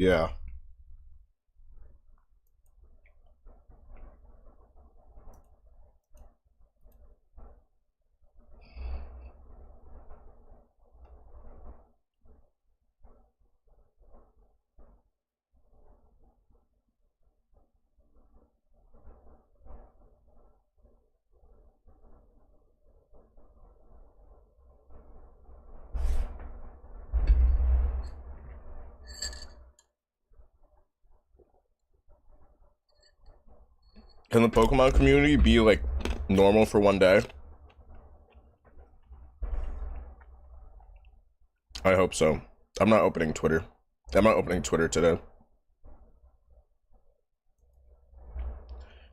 Yeah. Can the Pokemon community be like normal for one day? I hope so. I'm not opening Twitter. I'm not opening Twitter today.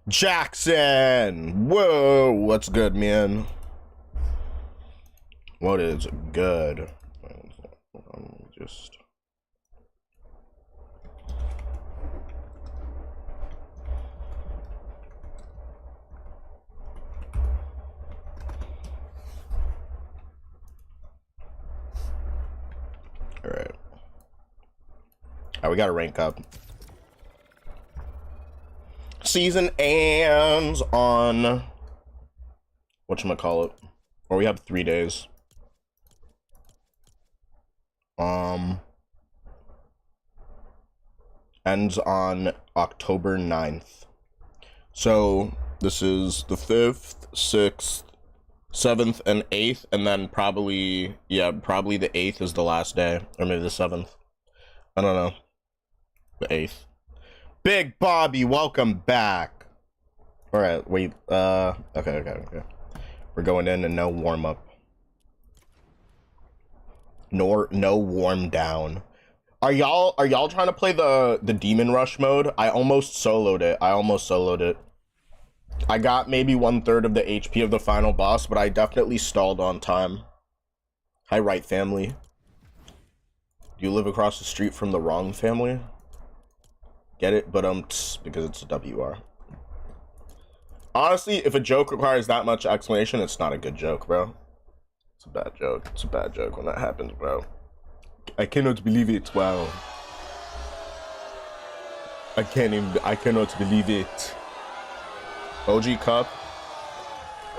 Jackson! Whoa! What's good, man? What is good? Just... Alright. Alright, we gotta rank up. Season ends on... whatchamacallit? Or we have 3 days. Ends on October 9th. So, this is the 5th, 6th, 7th, and 8th, and then probably, yeah, probably the 8th is the last day, or maybe the 7th. I don't know. The 8th. Big Bobby, welcome back. All right, wait, okay. We're going in and no warm-up. No warm down. Are y'all trying to play the Demon Rush mode? I almost soloed it. I got maybe 1/3 of the HP of the final boss, but I definitely stalled on time. Hi, right family. Do you live across the street from the wrong family? Get it? But because it's a WR. Honestly, if a joke requires that much explanation, it's not a good joke, bro. It's a bad joke. It's a bad joke when that happens, bro. I cannot believe it. Wow. I cannot believe it. OG Cup.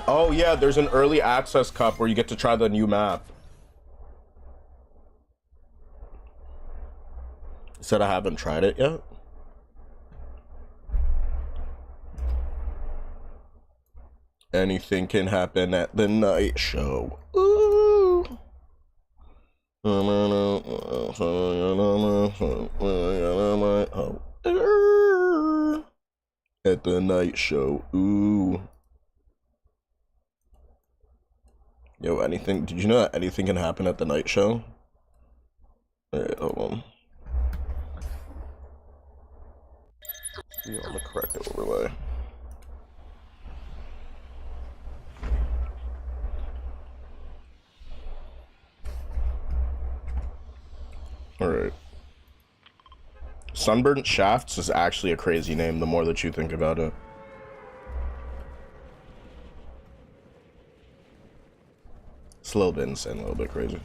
Oh yeah, there's an early access cup where you get to try the new map. Said I haven't tried it yet. Anything can happen at the night show. Ooh. At the night show. Ooh. Yo, anything, did you know that anything can happen at the night show? Alright, hold on. Be on the correct overlay. Alright. Sunburnt Shafts is actually a crazy name the more that you think about it. It's a little bit insane, a little bit crazy.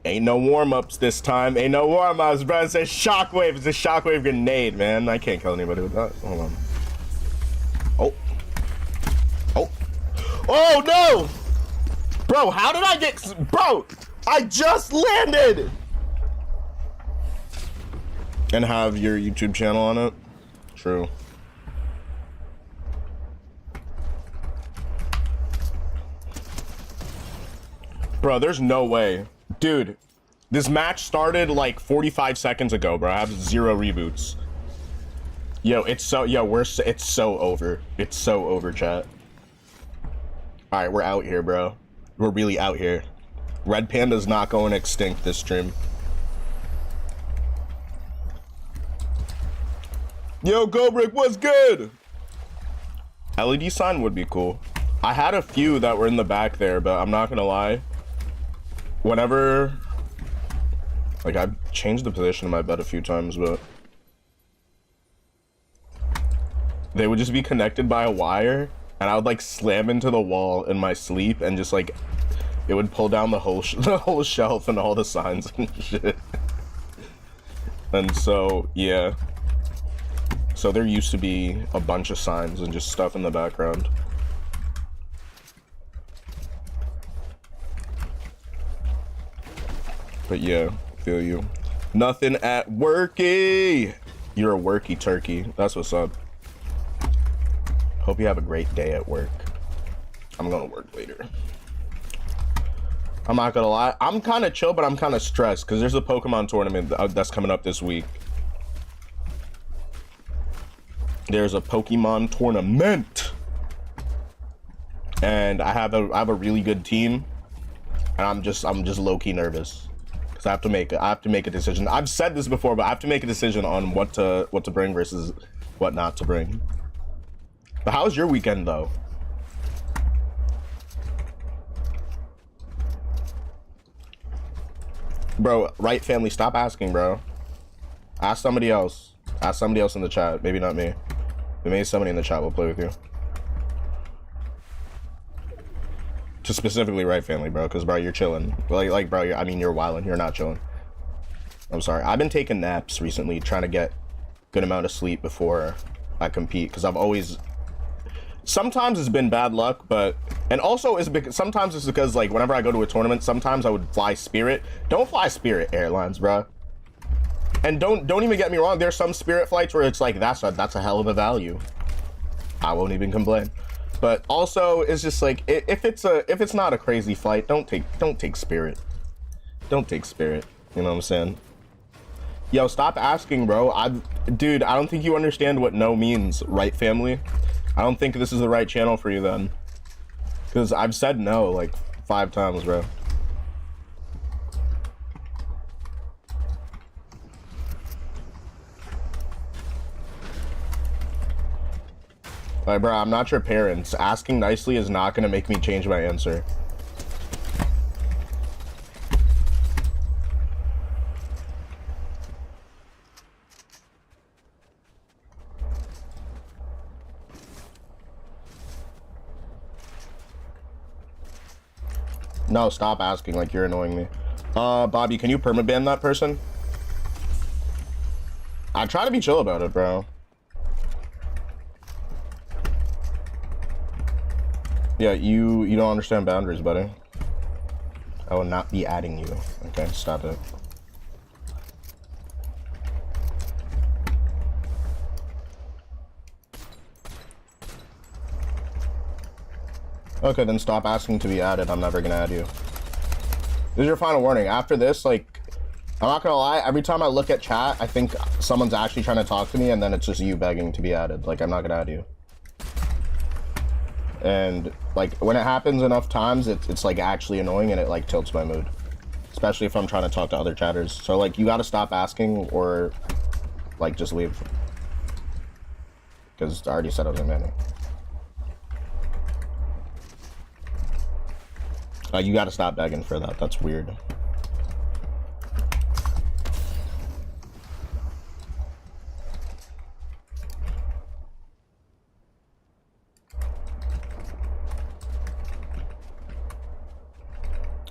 Ain't no warm-ups this time. Ain't no warm-ups, bro. It says shockwave. It's a shockwave grenade, man. I can't kill anybody with that. Hold on. Oh. Oh. Oh, no! Bro, how did I get... Bro, I just landed! And have your YouTube channel on it? True. Bro, there's no way. Dude, this match started like 45 seconds ago, bro. I have 0 reboots. Yo, it's so... Yo, it's so over. It's so over, chat. Alright, we're out here, bro. We're really out here. Red Panda's not going extinct this stream. Yo, Gobrick, what's good? LED sign would be cool. I had a few that were in the back there, but I'm not gonna lie. Whenever... Like, I've changed the position of my bed a few times, but... They would just be connected by a wire, and I would, like, slam into the wall in my sleep and just, like... It would pull down the whole the whole shelf and all the signs and shit. And so, yeah. So there used to be a bunch of signs and just stuff in the background. But yeah, feel you. Nothing at worky. You're a worky turkey. That's what's up. Hope you have a great day at work. I'm gonna work later. I'm not gonna lie. I'm kind of chill, but I'm kind of stressed because there's a Pokemon tournament that's coming up this week. There's a Pokemon tournament, and I have a really good team, and I'm just low-key nervous because I have to make a decision. I've said this before, but I have to make a decision on what to bring versus what not to bring. But how was your weekend though? Bro, right family, stop asking, bro. Ask somebody else. Ask somebody else in the chat. Maybe not me. Maybe somebody in the chat will play with you. To specifically right family, bro, because bro, you're chilling. Like bro, I mean, you're wilding. You're not chilling. I'm sorry. I've been taking naps recently, trying to get good amount of sleep before I compete, because I've always. Sometimes it's been bad luck, but and also it's because sometimes it's because like whenever I go to a tournament, sometimes I would fly Spirit. Don't fly Spirit Airlines, bro. And don't even get me wrong. There's some Spirit flights where it's like that's a hell of a value. I won't even complain. But also it's just like if it's not a crazy flight, don't take Spirit. Don't take Spirit. You know what I'm saying? Yo, stop asking, bro. Dude, I don't think you understand what no means, right, family? I don't think this is the right channel for you then. Because I've said no like 5 times, bro. Like, bro, I'm not your parents. Asking nicely is not going to make me change my answer. No, stop asking, like you're annoying me. Bobby, can you permaban that person? I try to be chill about it, bro. Yeah, you don't understand boundaries, buddy. I will not be adding you. Okay, stop it. Okay, then stop asking to be added. I'm never gonna add you. This is your final warning. After this, like, I'm not gonna lie, every time I look at chat, I think someone's actually trying to talk to me, and then it's just you begging to be added. Like, I'm not gonna add you. And, like, when it happens enough times, it's like, actually annoying, and it, like, tilts my mood. Especially if I'm trying to talk to other chatters. So, like, you gotta stop asking, or, like, just leave. Because I already said I was in Manny. You gotta stop begging for that. That's weird.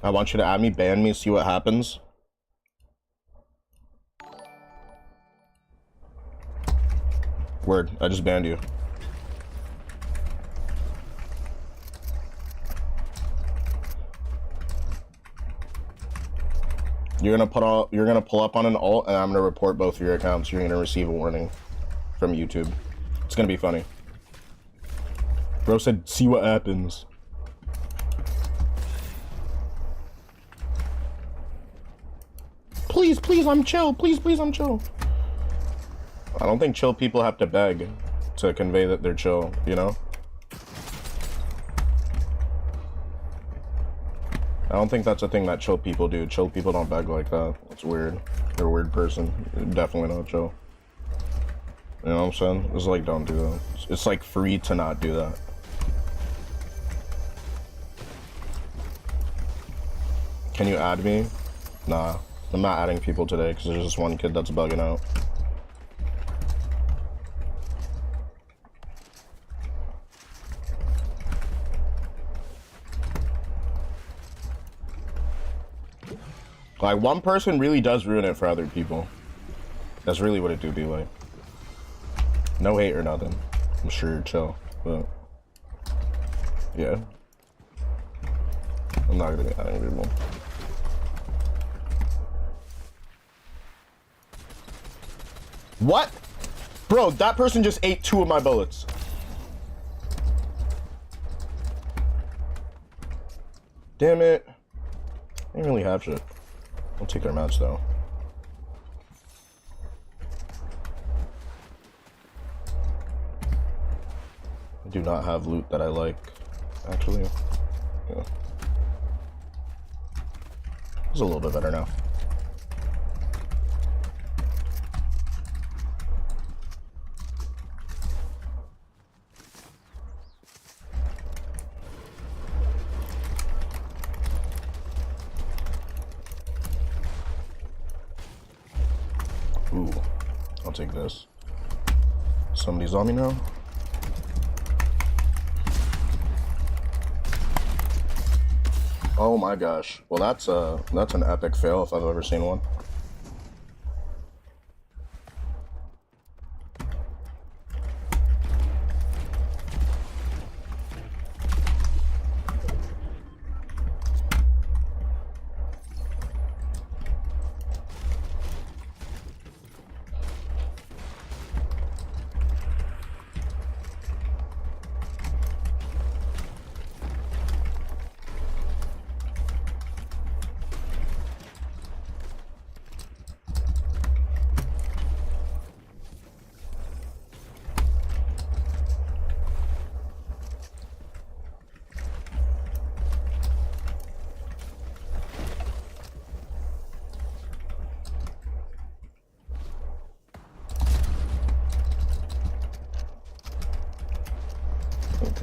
I want you to add me, ban me, see what happens. Word, I just banned you. You're gonna pull up on an alt, and I'm gonna report both of your accounts. You're gonna receive a warning from YouTube. It's gonna be funny. Bro said, see what happens. Please, please, I'm chill. Please, please, I'm chill. I don't think chill people have to beg to convey that they're chill, you know? I don't think that's a thing that chill people do. Chill people don't beg like that. It's weird. You're a weird person. You're definitely not chill. You know what I'm saying? It's like, don't do that. It's like free to not do that. Can you add me? Nah, I'm not adding people today because there's just one kid that's bugging out. Like, one person really does ruin it for other people. That's really what it do be like. No hate or nothing. I'm sure you're chill, but yeah. I'm not gonna get that angry more. What? Bro, that person just ate 2 of my bullets. Damn it. I didn't really have shit. I'll take their match though. I do not have loot that I like, actually. Yeah. It's a little bit better now. Ooh, I'll take this. Somebody's on me now. Oh my gosh. Well, that's an epic fail if I've ever seen one.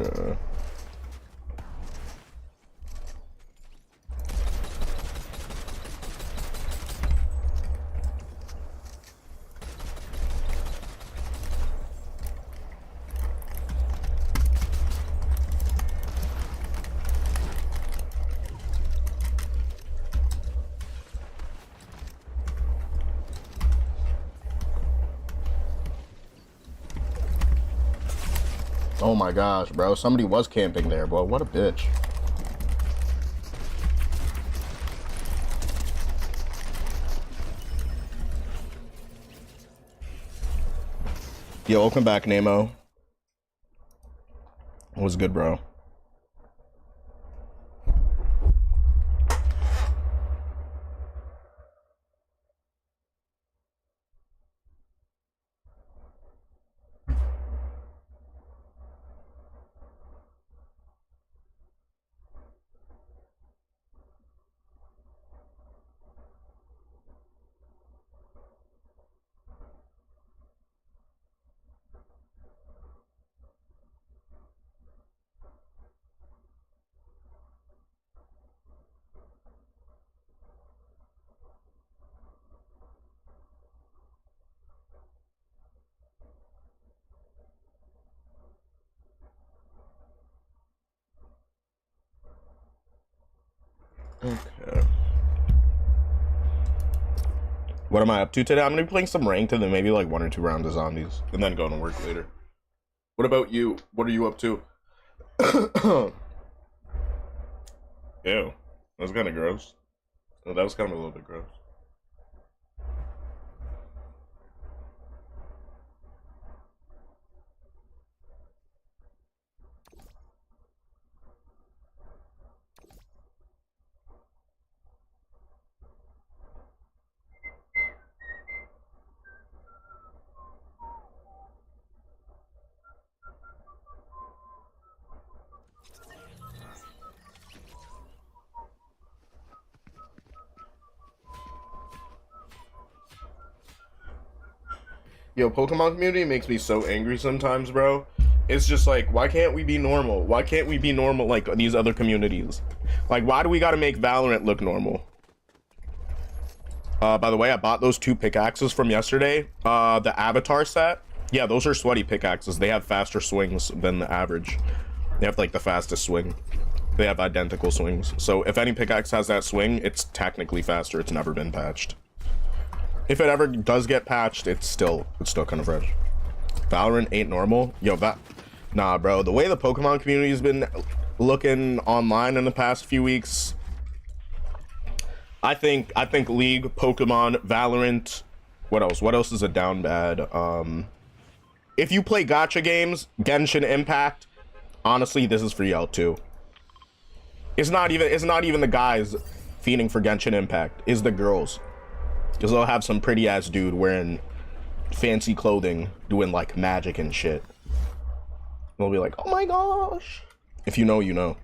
Okay. Oh my gosh, bro. Somebody was camping there, bro. What a bitch. Yo, welcome back, Nemo. It was good, bro. Okay. What am I up to today? I'm gonna be playing some ranked and then maybe like 1 or 2 rounds of zombies and then going to work later. What about you? What are you up to? Ew. That was kind of gross. Well, that was kind of a little bit gross. Yo, Pokemon community makes me so angry sometimes, bro. It's just like, why can't we be normal? Why can't we be normal like these other communities? Like, why do we gotta make Valorant look normal? By the way, I bought those 2 pickaxes from yesterday. The Avatar set. Yeah, those are sweaty pickaxes. They have faster swings than the average. They have like the fastest swing. They have identical swings. So if any pickaxe has that swing, it's technically faster. It's never been patched. If it ever does get patched, it's still kind of fresh. Valorant ain't normal. Yo, nah, bro. The way the Pokemon community has been looking online in the past few weeks, I think League, Pokemon, Valorant. What else? What else is a down bad? If you play gacha games, Genshin Impact, honestly, this is for y'all too. It's not even the guys fiending for Genshin Impact. It's the girls. Because they'll have some pretty ass dude wearing fancy clothing doing like magic and shit. They'll be like, oh my gosh. If you know, you know.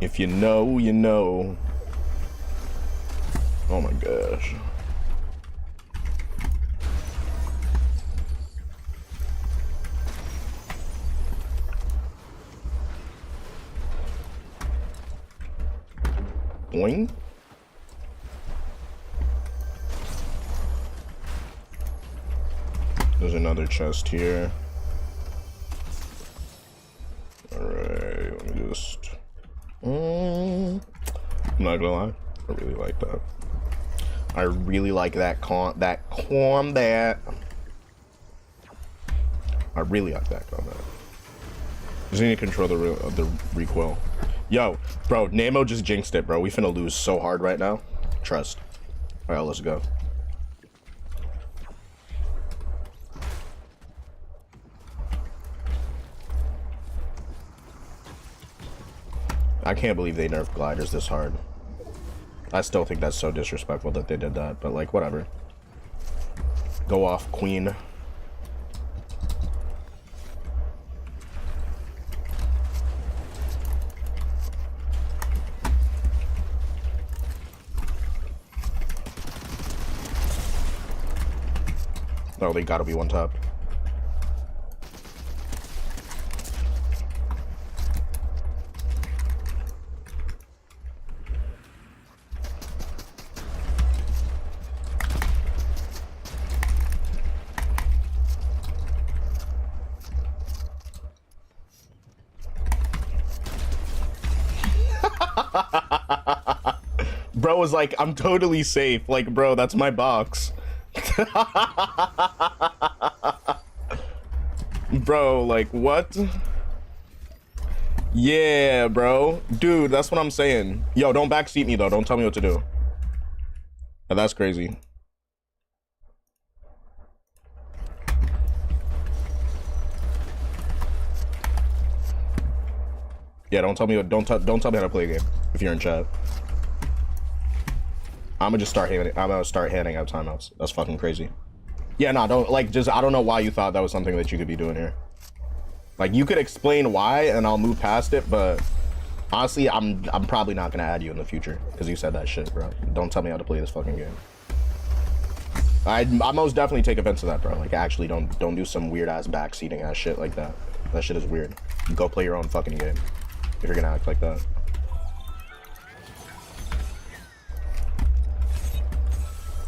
If you know, you know. Oh my gosh. Boing. There's another chest here. Alright, let me just... I'm not gonna lie, I really like that. I really like that combat. I really like that combat. Just need to control the recoil. Yo, bro, Nemo just jinxed it, bro. We finna lose so hard right now. Trust. All right, let's go. I can't believe they nerfed gliders this hard. I still think that's so disrespectful that they did that, but like, whatever. Go off, queen. Oh, they gotta be one top. Bro was like, I'm totally safe. Like, bro, that's my box. Bro, like, what? Yeah, bro. Dude, that's what I'm saying. Yo, don't backseat me, though. Don't tell me what to do. Oh, that's crazy. Yeah, don't tell me how to play a game if you're in chat. I'm gonna start handing out timeouts. That's fucking crazy. Yeah, no, don't, like, just, I don't know why you thought that was something that you could be doing here. Like, you could explain why and I'll move past it, but honestly, I'm probably not gonna add you in the future because you said that shit, bro. Don't tell me how to play this fucking game. I most definitely take offense to that, bro. Like, actually, don't do some weird ass backseating ass shit like that. That shit is weird. Go play your own fucking game if you're gonna act like that.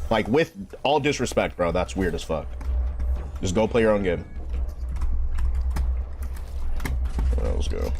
Like, with all disrespect, bro, that's weird as fuck. Just go play your own game. All right, let's go.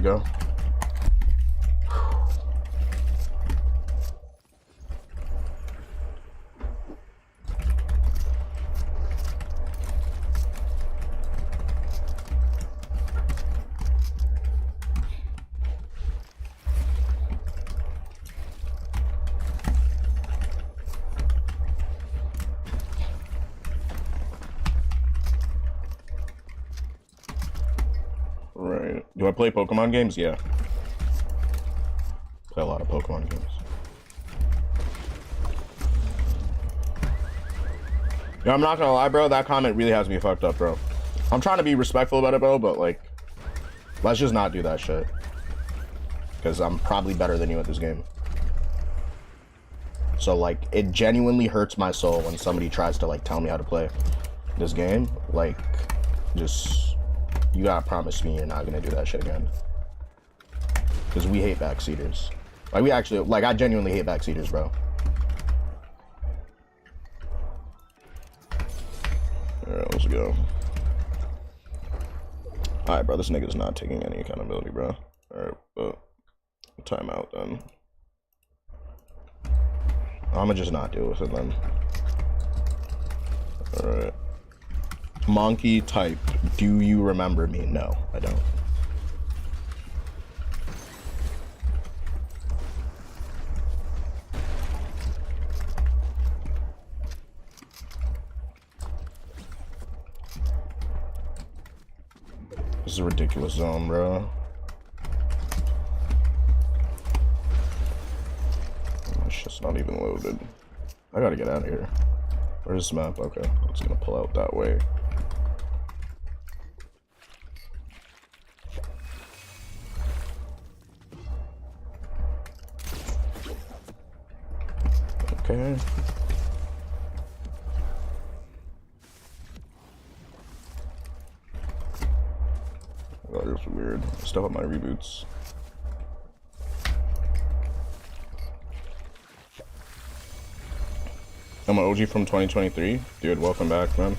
go. Right. Do I play Pokemon games? Yeah. Play a lot of Pokemon games. Yeah, I'm not gonna lie, bro. That comment really has me fucked up, bro. I'm trying to be respectful about it, bro, but like, let's just not do that shit. Because I'm probably better than you at this game. So like, it genuinely hurts my soul when somebody tries to like tell me how to play this game. Like, just, you gotta promise me you're not gonna do that shit again. Because we hate backseaters. Like, we actually, like, I genuinely hate backseaters, bro. Alright, let's go. Alright, bro, this nigga's not taking any accountability, bro. Alright, but timeout then. I'ma just not deal with it then. Alright. Monkey type, do you remember me? No, I don't. This is a ridiculous zone, bro. My shit's not even loaded. I gotta get out of here. Where's this map? Okay, it's gonna pull out that way. Okay. That is weird. Stuff up my reboots. I'm an OG from 2023. Dude, welcome back, man.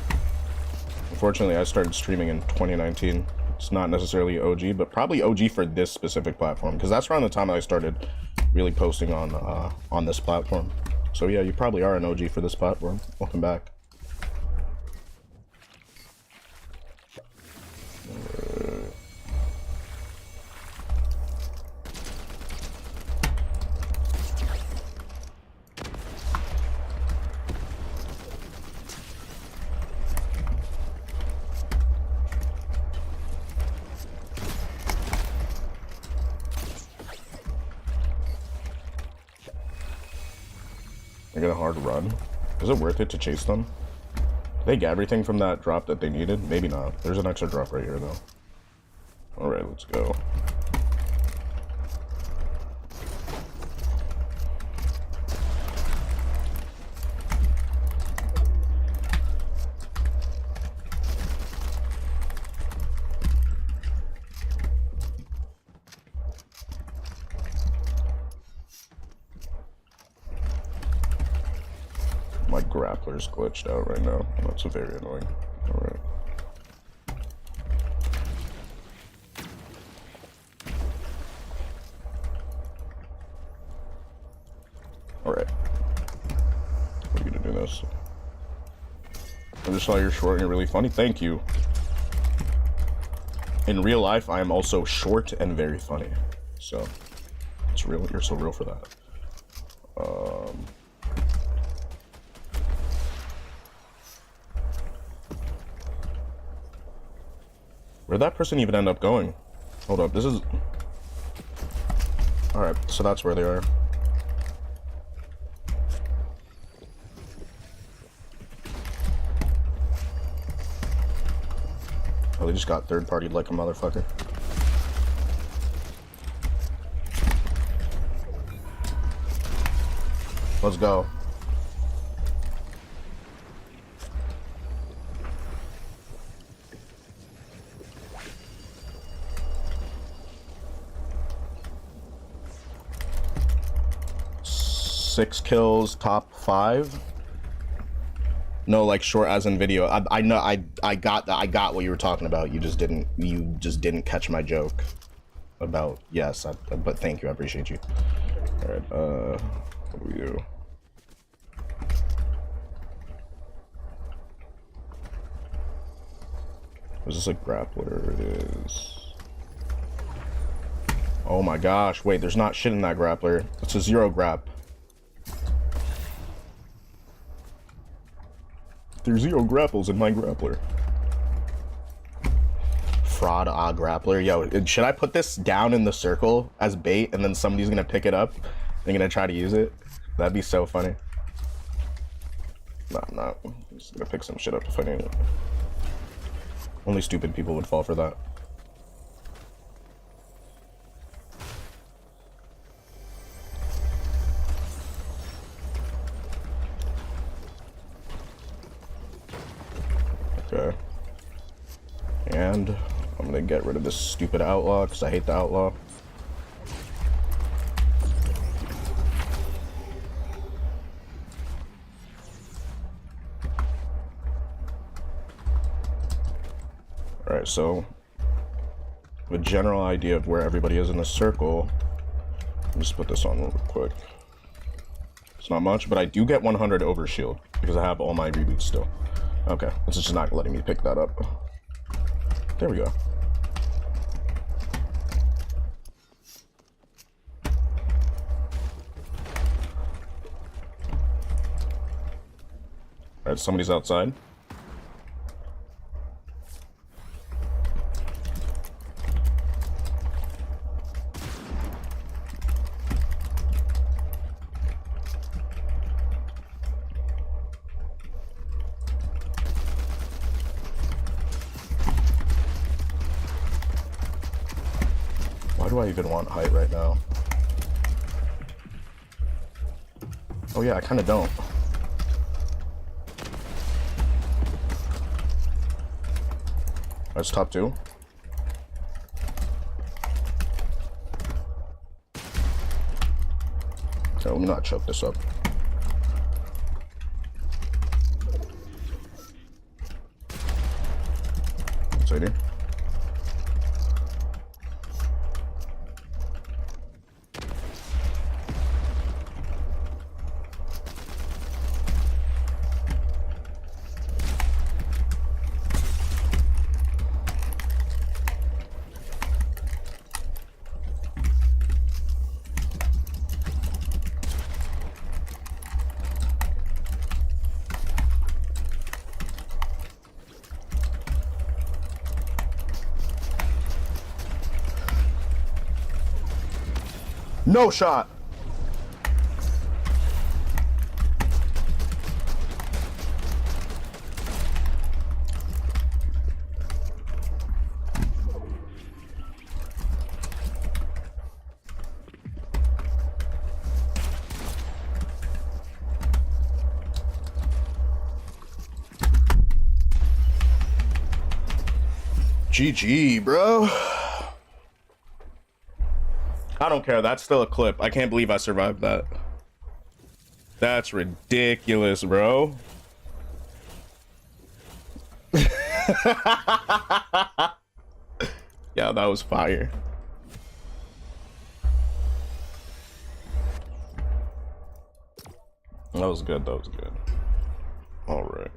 Unfortunately, I started streaming in 2019. It's not necessarily OG, but probably OG for this specific platform, because that's around the time I started really posting on this platform. So yeah, you probably are an OG for this platform. Welcome back. I get a hard run. Is it worth it to chase them? Did they get everything from that drop that they needed? Maybe not. There's an extra drop right here, though. Alright, let's go. My grappler's glitched out right now. That's very annoying. Alright. Alright. What are you gonna do this? I just saw you're short and you're really funny. Thank you. In real life, I am also short and very funny. So, it's real. You're so real for that. Where'd that person even end up going? Hold up, this is... Alright, so that's where they are. Oh, they just got third-partied like a motherfucker. Let's go. Six kills, top 5. No, like short as in video. I know I got that. I got what you were talking about. You just didn't catch my joke. about, yes, but thank you, I appreciate you. All right, what do we do? Is this a grappler? It is. Oh my gosh, wait, there's not shit in that grappler. It's a 0 grap. There's 0 grapples in my grappler. Fraud grappler. Yo, should I put this down in the circle as bait and then somebody's gonna pick it up? They're gonna try to use it? That'd be so funny. No, I'm not. I'm just gonna pick some shit up if I need it. Only stupid people would fall for that. Okay. And I'm gonna get rid of this stupid outlaw because I hate the outlaw. Alright, so a general idea of where everybody is in the circle. Let me just put this on real quick. It's not much, but I do get 100 over shield because I have all my reboots still. Okay, it's just not letting me pick that up. There we go. Alright, somebody's outside. Why do I even want height right now? Oh yeah, I kind of don't. That's top 2. Okay, let me not choke this up. What's right here? No shot. GG, bro. I don't care. That's still a clip. I can't believe I survived that. That's ridiculous, bro. Yeah, that was fire. That was good. That was good. All right.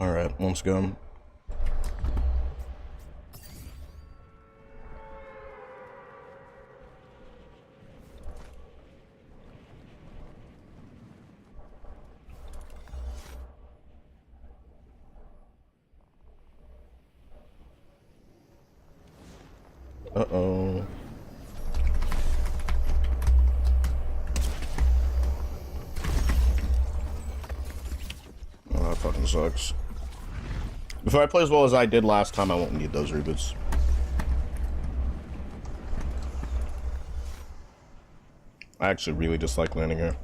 All right, let's go. Uh-oh. Oh, that fucking sucks. If I play as well as I did last time, I won't need those reboots. I actually really dislike landing here.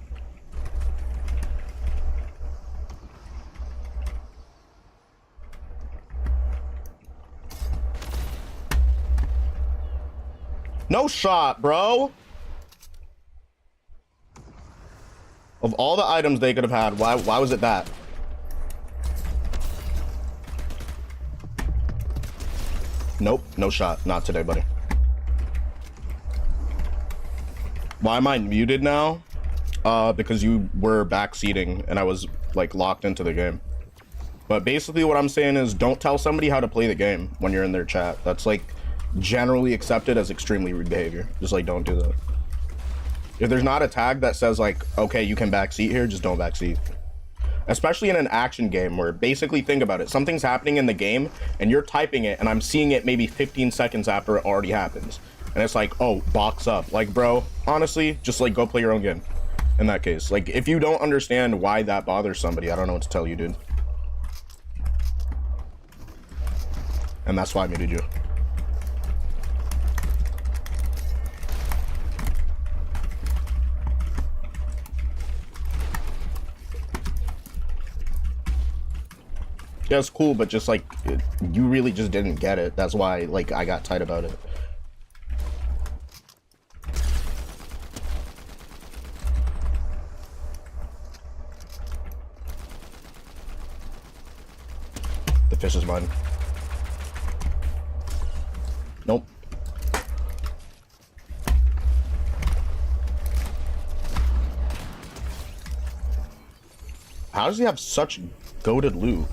No shot, bro. Of all the items they could have had, why was it that? Nope, no shot. Not today, buddy. Why am I muted now? Because you were backseating and I was like locked into the game. But basically what I'm saying is don't tell somebody how to play the game when you're in their chat. That's like generally accepted as extremely rude behavior. Just like don't do that. If there's not a tag that says like, okay, you can backseat here, just don't backseat. Especially in an action game where basically think about it. Something's happening in the game and you're typing it and I'm seeing it maybe 15 seconds after it already happens. And it's like, oh, box up. Like, bro, honestly, just like go play your own game in that case. Like, if you don't understand why that bothers somebody, I don't know what to tell you, dude. And that's why I muted you. Yeah, it's cool, but just like, you really just didn't get it. That's why, like, I got tight about it. The fish is mine. Nope. How does he have such goated loot?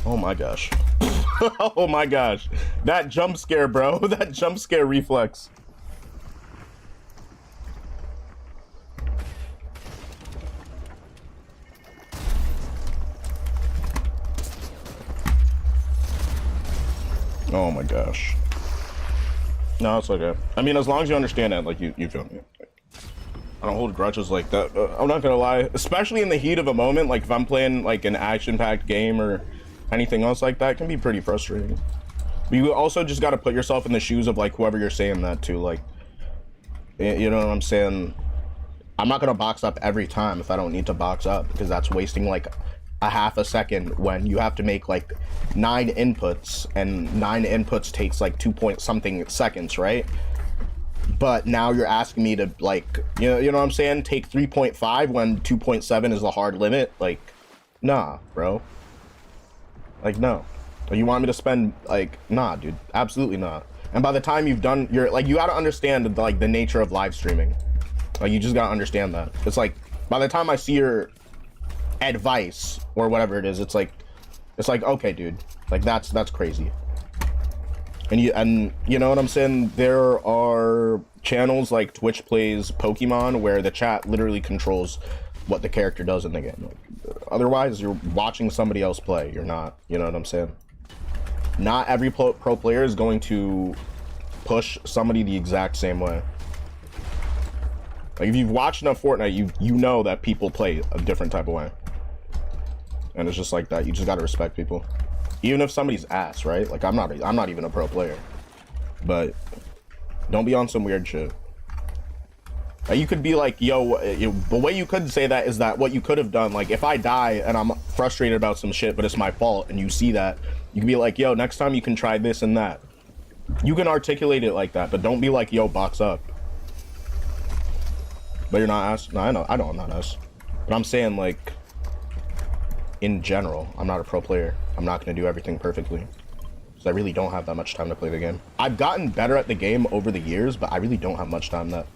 Oh my gosh. Oh my gosh. That jump scare, bro. That jump scare reflex. Oh my gosh. No, it's okay. I mean, as long as you understand it, like, you feel me. I don't hold grudges like that. I'm not gonna lie. Especially in the heat of a moment, like if I'm playing like an action-packed game or anything else like that, it can be pretty frustrating. But you also just got to put yourself in the shoes of like whoever you're saying that to. Like, you know what I'm saying? I'm not gonna box up every time if I don't need to box up, because that's wasting like a half a second when you have to make like 9 inputs, and 9 inputs takes like 2 point something seconds, right? But now you're asking me to like, you know what I'm saying, take 3.5 when 2.7 is the hard limit. Like, nah, bro. Like, no. You want me to spend, like, nah, dude, absolutely not. And by the time you've done your, like, you gotta understand like the nature of live streaming. Like, you just gotta understand that. It's like, by the time I see your advice or whatever it is, it's like, okay, dude, like that's crazy. And you know what I'm saying? There are channels like Twitch Plays Pokemon where the chat literally controls what the character does in the game. Like, otherwise, you're watching somebody else play. You're not. You know what I'm saying? Not every pro player is going to push somebody the exact same way. Like, if you've watched enough Fortnite, you know that people play a different type of way. And it's just like that. You just gotta respect people. Even if somebody's ass, right? Like, I'm not even a pro player. But don't be on some weird shit. You could be like, yo, the way you could say that is that what you could have done, like if I die and I'm frustrated about some shit, but it's my fault, and you see that, you can be like, yo, next time you can try this and that. You can articulate it like that, but don't be like, yo, box up. But you're not us. No, I know I'm not us. But I'm saying, like, in general, I'm not a pro player. I'm not going to do everything perfectly. So I really don't have that much time to play the game. I've gotten better at the game over the years, but I really don't have much time that.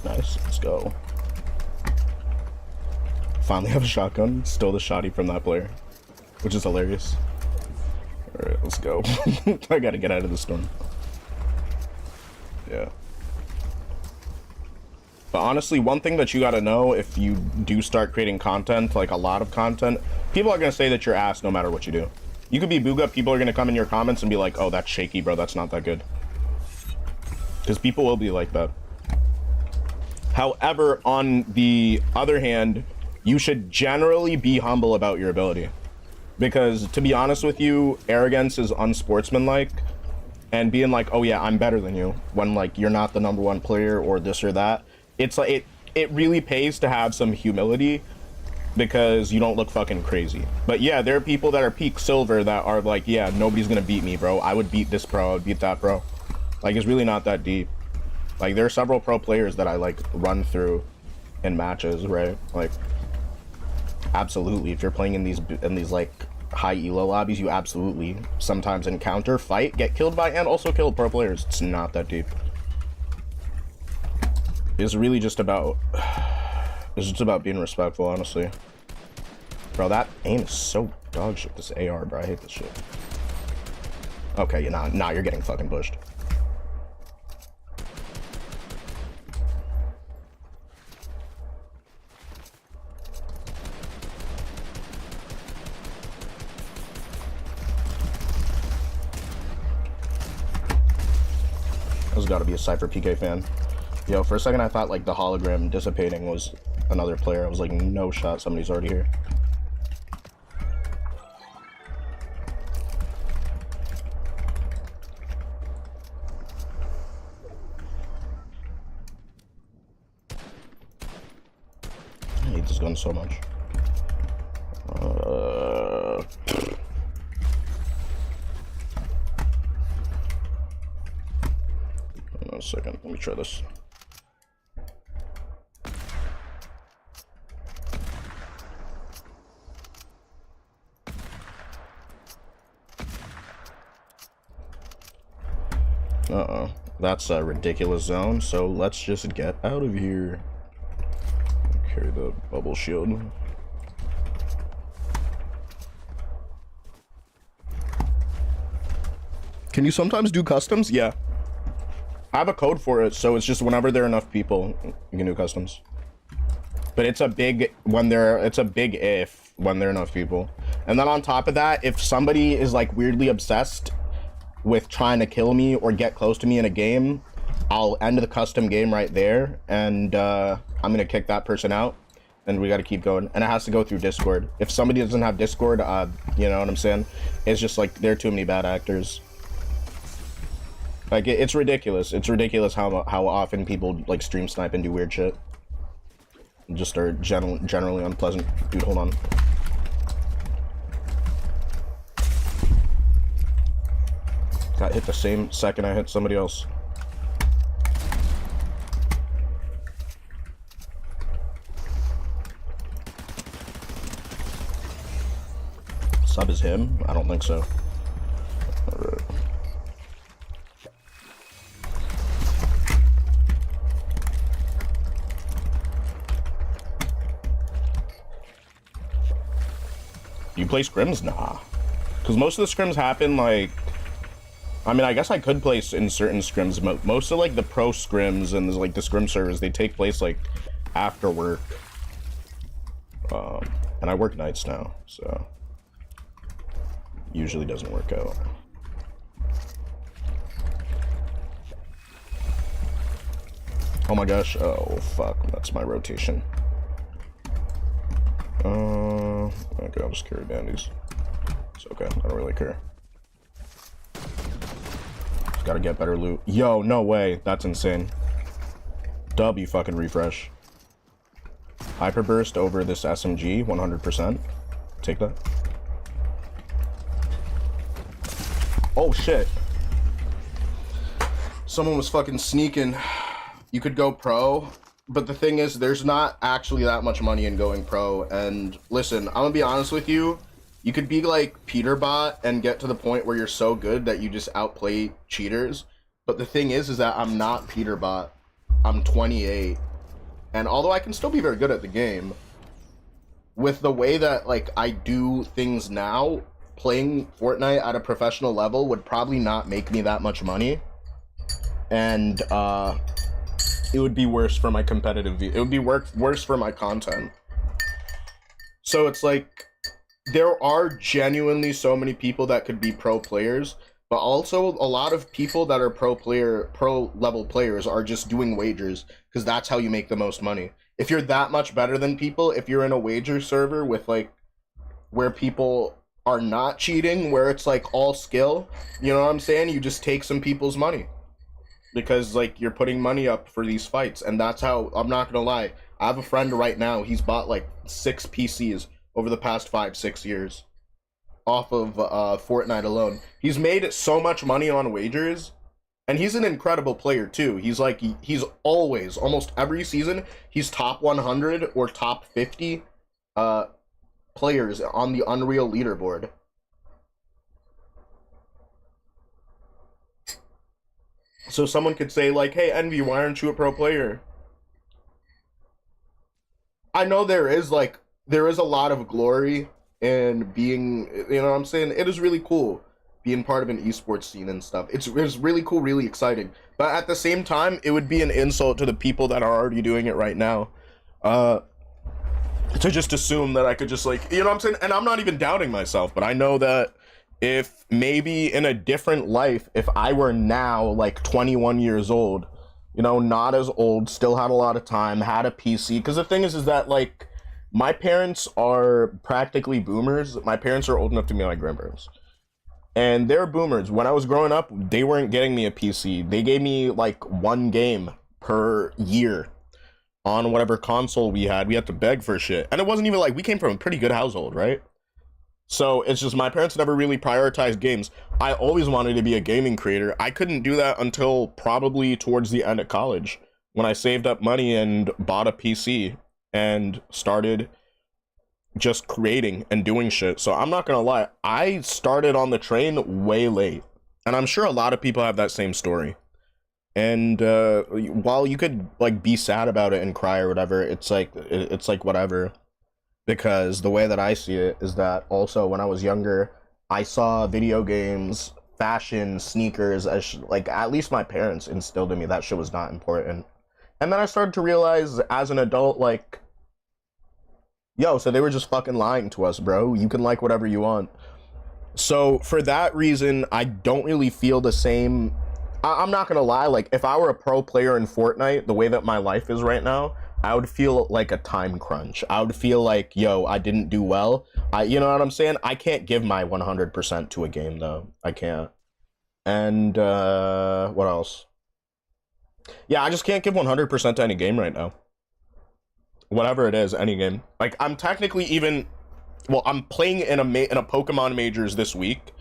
Nice, let's go. Finally have a shotgun. Stole the shotty from that player, which is hilarious. All right, let's go. I gotta get out of the storm. Yeah. But honestly, one thing that you gotta know if you do start creating content, like a lot of content, people are gonna say that you're ass no matter what you do. You could be Booga, people are gonna come in your comments and be like, oh, that's shaky, bro, that's not that good. Because people will be like that. However, on the other hand, you should generally be humble about your ability. Because, to be honest with you, arrogance is unsportsmanlike. And being like, oh yeah, I'm better than you, when like you're not the #1 player or this or that. It's like, it really pays to have some humility because you don't look fucking crazy. But yeah, there are people that are peak silver that are like, yeah, nobody's gonna beat me, bro. I would beat this pro, I would beat that pro. Like, it's really not that deep. Like, there are several pro players that I like run through in matches, right? Like, absolutely, if you're playing in these like high elo lobbies, you absolutely sometimes encounter, fight, get killed by, and also kill pro players. It's not that deep. It's really just about being respectful, honestly. Bro, that aim is so dog shit. This AR, bro, I hate this shit. Okay, you're getting fucking pushed. There's gotta be a Cypher PK fan. Yo, for a second I thought like the hologram dissipating was another player. I was like, no shot, somebody's already here. I hate this gun so much. Hold on a second, let me try this. Uh-oh, that's a ridiculous zone, so let's just get out of here. Carry the bubble shield. Can you sometimes do customs? Yeah. I have a code for it, so it's just whenever there are enough people, you can do customs. But it's a big if when there are enough people. And then on top of that, if somebody is like weirdly obsessed with trying to kill me or get close to me in a game, I'll end the custom game right there, and I'm gonna kick that person out, and we gotta keep going. And it has to go through Discord. If somebody doesn't have Discord, you know what I'm saying? It's just like, there are too many bad actors. Like, it's ridiculous. It's ridiculous how often people like stream snipe and do weird shit. Just are generally unpleasant. Dude, hold on. Got hit the same second I hit somebody else. Sub is him? I don't think so. Alright. Do you play scrims? Nah. Because most of the scrims happen like... I mean, I guess I could play in certain scrims. Most of like the pro scrims and like the scrim servers, they take place like after work. And I work nights now, so usually doesn't work out. Oh my gosh. Oh, fuck. That's my rotation. Okay, I'll just carry bandies. It's okay. I don't really care. Just gotta get better loot. Yo, no way. That's insane. W fucking refresh. Hyperburst over this SMG, 100%. Take that. Oh, shit. Someone was fucking sneaking. You could go pro, but the thing is, there's not actually that much money in going pro. And listen, I'm gonna be honest with you. You could be like Peterbot and get to the point where you're so good that you just outplay cheaters. But the thing is that I'm not Peterbot. I'm 28. And although I can still be very good at the game, with the way that like I do things now, playing Fortnite at a professional level would probably not make me that much money. And it would be worse for my competitive view. It would be worse for my content. So it's like, there are genuinely so many people that could be pro players, but also a lot of people that are pro level players are just doing wagers, because that's how you make the most money. If you're that much better than people, if you're in a wager server with like, where people are not cheating, where it's like all skill, you know what I'm saying? You just take some people's money. Because like you're putting money up for these fights, and that's how, I'm not gonna lie, I have a friend right now, he's bought like 6 PCs over the past 5-6 years off of Fortnite alone. He's made so much money on wagers, and he's an incredible player too. He's like, he's always, almost every season, he's top 100 or top 50 players on the Unreal leaderboard. So someone could say like, hey, Envy, why aren't you a pro player? I know there is a lot of glory in being, you know what I'm saying? It is really cool being part of an esports scene and stuff. It's really cool, really exciting. But at the same time, it would be an insult to the people that are already doing it right now. To just assume that I could just like, you know what I'm saying? And I'm not even doubting myself, but I know that if maybe in a different life, if I were now like 21 years old, you know, not as old, still had a lot of time, had a PC. Because the thing is that like, my parents are practically boomers. My parents are old enough to be my grandparents. And they're boomers. When I was growing up, they weren't getting me a PC. They gave me like 1 game per year on whatever console we had. We had to beg for shit. And it wasn't even like, we came from a pretty good household, right? So it's just my parents never really prioritized games. I always wanted to be a gaming creator. I couldn't do that until probably towards the end of college, when I saved up money and bought a PC and started just creating and doing shit. So I'm not gonna lie, I started on the train way late. And I'm sure a lot of people have that same story. And while you could like be sad about it and cry or whatever, it's like whatever. Because the way that I see it is that also when I was younger, I saw video games, fashion, sneakers, as like at least my parents instilled in me that shit was not important. And then I started to realize as an adult, like, yo, so they were just fucking lying to us, bro. You can like whatever you want. So for that reason, I don't really feel the same. I'm not gonna lie, like if I were a pro player in Fortnite, the way that my life is right now, I would feel like a time crunch. I would feel like, yo, I didn't do well. You know what I'm saying? I can't give my 100% to a game though. I can't. And what else? Yeah, I just can't give 100% to any game right now. Whatever it is, any game. Like I'm technically even, well, I'm playing in a Pokemon Majors this week.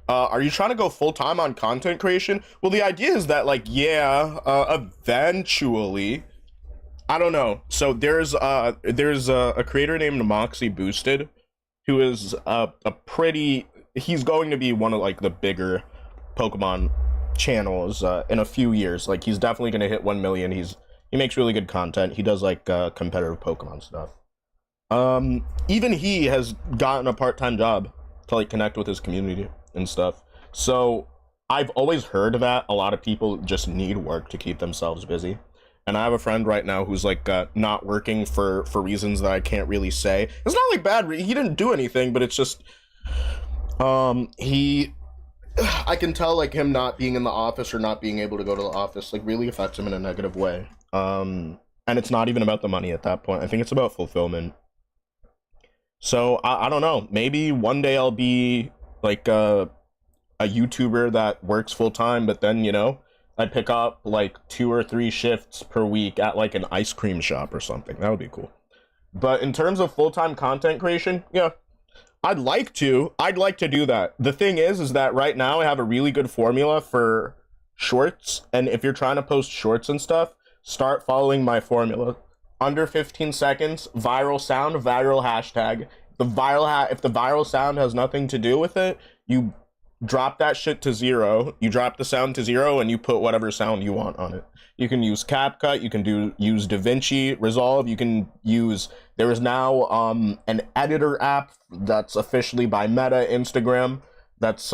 Are you trying to go full-time on content creation? Well, the idea is that like, yeah, eventually, I don't know. So there's a creator named Moxie Boosted, who is he's going to be one of like the bigger Pokemon channels in a few years. Like he's definitely going to hit 1 million. He makes really good content. He does like competitive Pokemon stuff. Even he has gotten a part-time job to like connect with his community and stuff. So I've always heard that a lot of people just need work to keep themselves busy. And I have a friend right now who's like not working for reasons that I can't really say. It's not like bad. He didn't do anything, but it's just I can tell like him not being in the office or not being able to go to the office like really affects him in a negative way. And it's not even about the money at that point. I think it's about fulfillment. So I don't know. Maybe one day I'll be like a YouTuber that works full time, but then, you know, I pick up like 2 or 3 shifts per week at like an ice cream shop or something. That would be cool. But in terms of full-time content creation, yeah, I'd like to do that. The thing is that right now I have a really good formula for shorts, and if you're trying to post shorts and stuff, start following my formula. Under 15 seconds, viral sound, viral hashtag. If the viral sound has nothing to do with it, you drop that shit to 0. You drop the sound to 0 and you put whatever sound you want on it. You can use CapCut, you can use DaVinci Resolve, you can use, there is now an editor app that's officially by Meta Instagram that's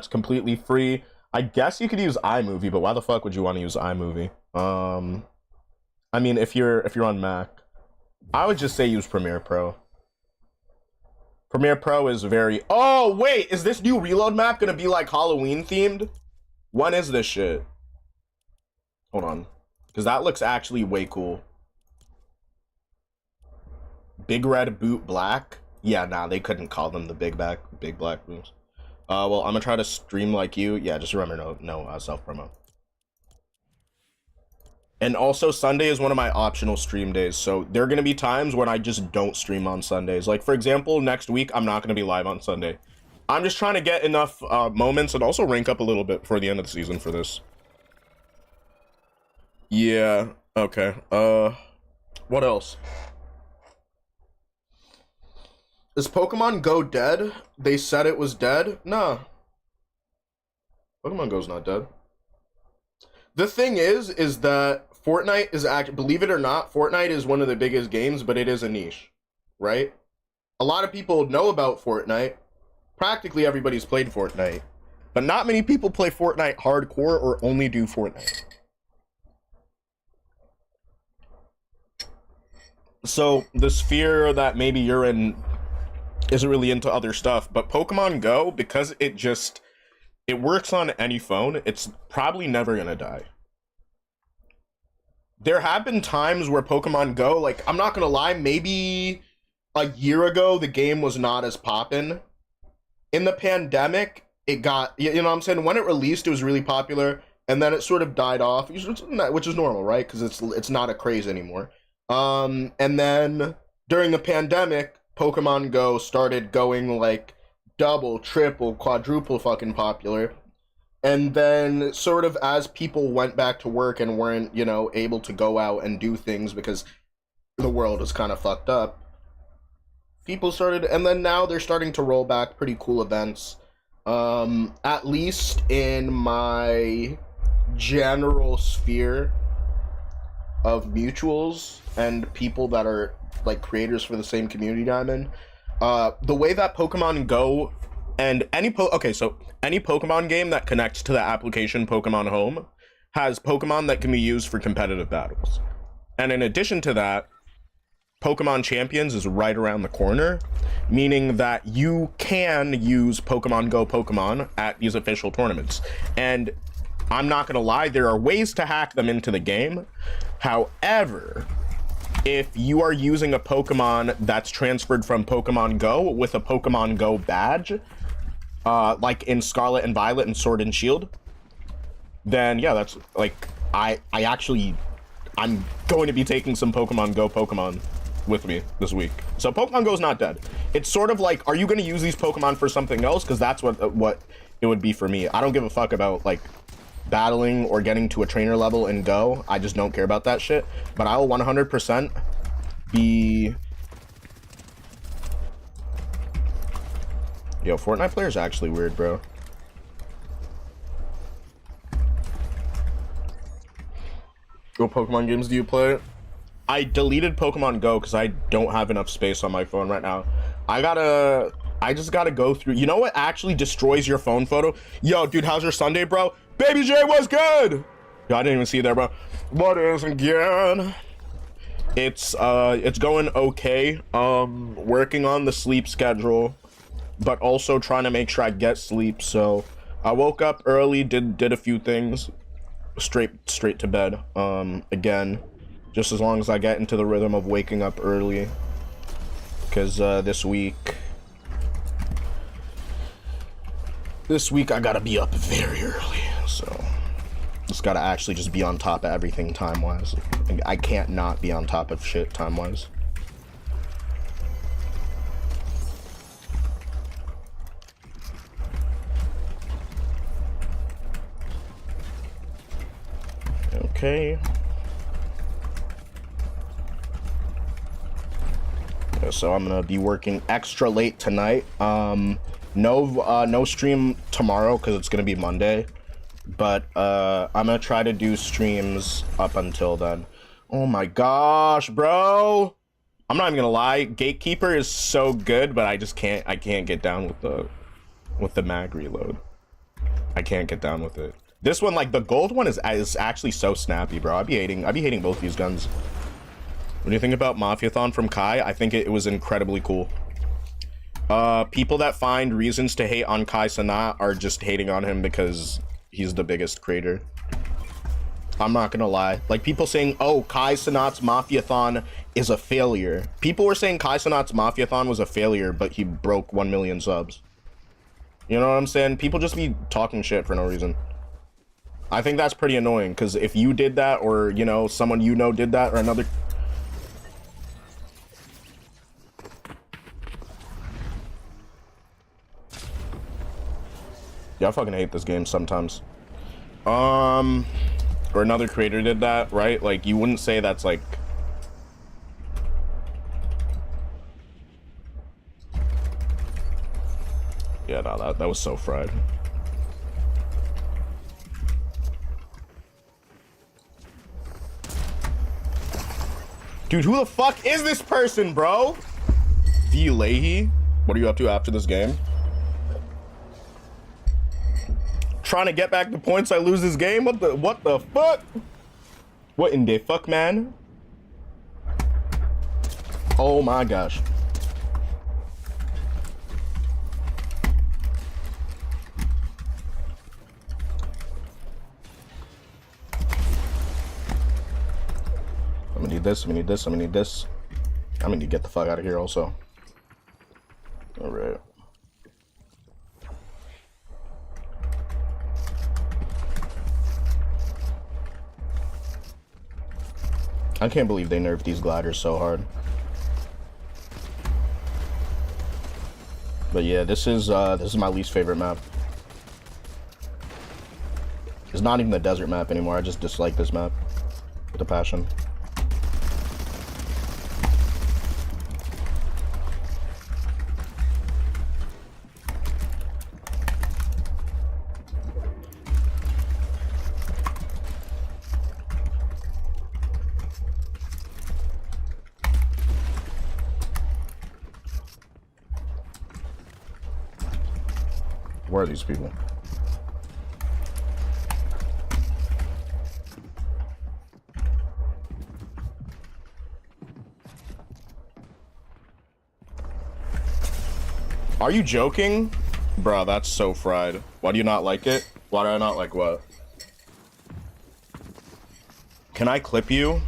completely free. I guess you could use iMovie, but why the fuck would you want to use iMovie? I mean, if you're on Mac, I would just say use Premiere Pro. Premiere Pro is very... Oh, wait! Is this new reload map gonna be, like, Halloween themed? When is this shit? Hold on. Because that looks actually way cool. Big Red Boot Black? Yeah, nah, they couldn't call them the Big Black Boots. Well, I'm gonna try to stream like you. Yeah, just remember, no self-promo. And also, Sunday is one of my optional stream days, so there are going to be times when I just don't stream on Sundays. Like, for example, next week, I'm not going to be live on Sunday. I'm just trying to get enough moments and also rank up a little bit for the end of the season for this. Yeah, okay. What else? Is Pokemon Go dead? They said it was dead? Nah. Pokemon Go's not dead. The thing is that Fortnite is actually, believe it or not, Fortnite is one of the biggest games, but it is a niche, right? A lot of people know about Fortnite. Practically everybody's played Fortnite, but not many people play Fortnite hardcore or only do Fortnite. So the sphere that maybe you're in isn't really into other stuff, but Pokemon Go, because it works on any phone, it's probably never gonna die. There have been times where Pokemon Go, like, I'm not gonna lie, maybe a year ago, the game was not as poppin'. In the pandemic, it got, you know what I'm saying? When it released, it was really popular, and then it sort of died off, which is normal, right? Because it's not a craze anymore. And then during the pandemic, Pokemon Go started going, like, double, triple, quadruple fucking popular. And then sort of as people went back to work and weren't, you know, able to go out and do things because the world was kind of fucked up, people started, and then now they're starting to roll back pretty cool events. At least in my general sphere of mutuals and people that are like creators for the same community I'm in, the way that Pokemon Go and any Pokemon game that connects to the application Pokemon Home has Pokemon that can be used for competitive battles. And in addition to that, Pokemon Champions is right around the corner, meaning that you can use Pokemon Go Pokemon at these official tournaments. And I'm not gonna lie, there are ways to hack them into the game. However, if you are using a Pokemon that's transferred from Pokemon Go with a Pokemon Go badge, like in Scarlet and Violet and Sword and Shield, then yeah, that's like, I'm going to be taking some Pokemon Go Pokemon with me this week. So Pokemon Go's not dead. It's sort of like, are you going to use these Pokemon for something else? Because that's what it would be for me. I don't give a fuck about like battling or getting to a trainer level in Go. I just don't care about that shit. But I will 100% be... Yo, Fortnite players actually weird, bro. What Pokemon games do you play? I deleted Pokemon Go because I don't have enough space on my phone right now. I just gotta go through. You know what actually destroys your phone photo? Yo, dude, how's your Sunday, bro? Baby J, what's good? Yo, I didn't even see you there, bro. What is good? It's going okay. Working on the sleep schedule, but also trying to make sure I get sleep. So I woke up early, did a few things. straight to bed. Again, just as long as I get into the rhythm of waking up early, because this week I gotta be up very early, so just gotta actually just be on top of everything time-wise. I can't not be on top of shit time-wise. Okay. Yeah, so I'm gonna be working extra late tonight. No stream tomorrow because it's gonna be Monday, but I'm gonna try to do streams up until then. Oh my gosh, bro! I'm not even gonna lie, Gatekeeper is so good, but I can't get down with the mag reload. I can't get down with it. This one, like the gold one, is actually so snappy, bro. I'd be hating both these guns. What do you think about Mafiathon from Kai? I think it was incredibly cool. People that find reasons to hate on Kai Cenat are just hating on him because he's the biggest creator. I'm not gonna lie. Like, people saying, oh, Kai Cenat's Mafiathon is a failure. People were saying Kai Cenat's Mafiathon was a failure, but he broke 1 million subs. You know what I'm saying? People just be talking shit for no reason. I think that's pretty annoying, because if you did that, or, you know, someone you know did that, or another... Yeah, I fucking hate this game sometimes. Or another creator did that, right? Like, you wouldn't say that's, like... Yeah, no, that was so fried. Dude, who the fuck is this person, bro? D. Leahy? What are you up to after this game? Trying to get back the points I lose this game? What the fuck? What in the fuck, man? Oh my gosh. I'm gonna need this, I'm gonna need this, I'm gonna need this. I'm gonna need to get the fuck out of here also. Alright. I can't believe they nerfed these gliders so hard. But yeah, this is my least favorite map. It's not even the desert map anymore. I just dislike this map with a passion. Where are these people? Are you joking? Bro, that's so fried. Why do you not like it? Why do I not like what? Can I clip you?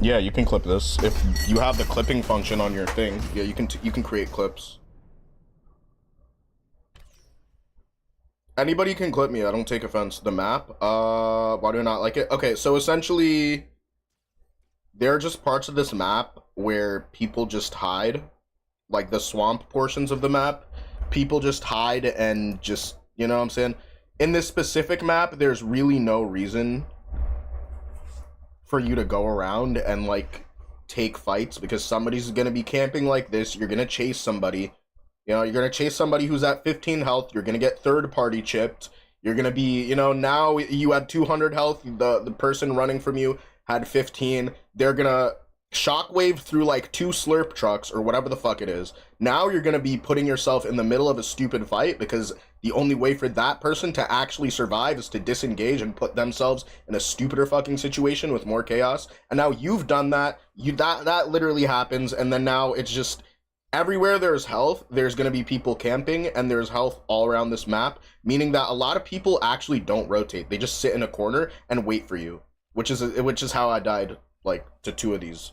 Yeah, you can clip this. If you have the clipping function on your thing, yeah, you can create clips. Anybody can clip me. I don't take offense. The map. Why do I not like it? Okay, so essentially, there are just parts of this map where people just hide, like the swamp portions of the map. People just hide and just, you know what I'm saying? In this specific map, there's really no reason for you to go around and like take fights because somebody's gonna be camping like this. You're gonna chase somebody. You know, you're going to chase somebody who's at 15 health. You're going to get third-party chipped. You're going to be, you know, now you had 200 health. The person running from you had 15. They're going to shockwave through, like, 2 slurp trucks or whatever the fuck it is. Now you're going to be putting yourself in the middle of a stupid fight because the only way for that person to actually survive is to disengage and put themselves in a stupider fucking situation with more chaos. And now you've done that. That literally happens, and then now it's just... everywhere there's health, there's going to be people camping, and there's health all around this map, meaning that a lot of people actually don't rotate. They just sit in a corner and wait for you, which is how I died, like, to 2 of these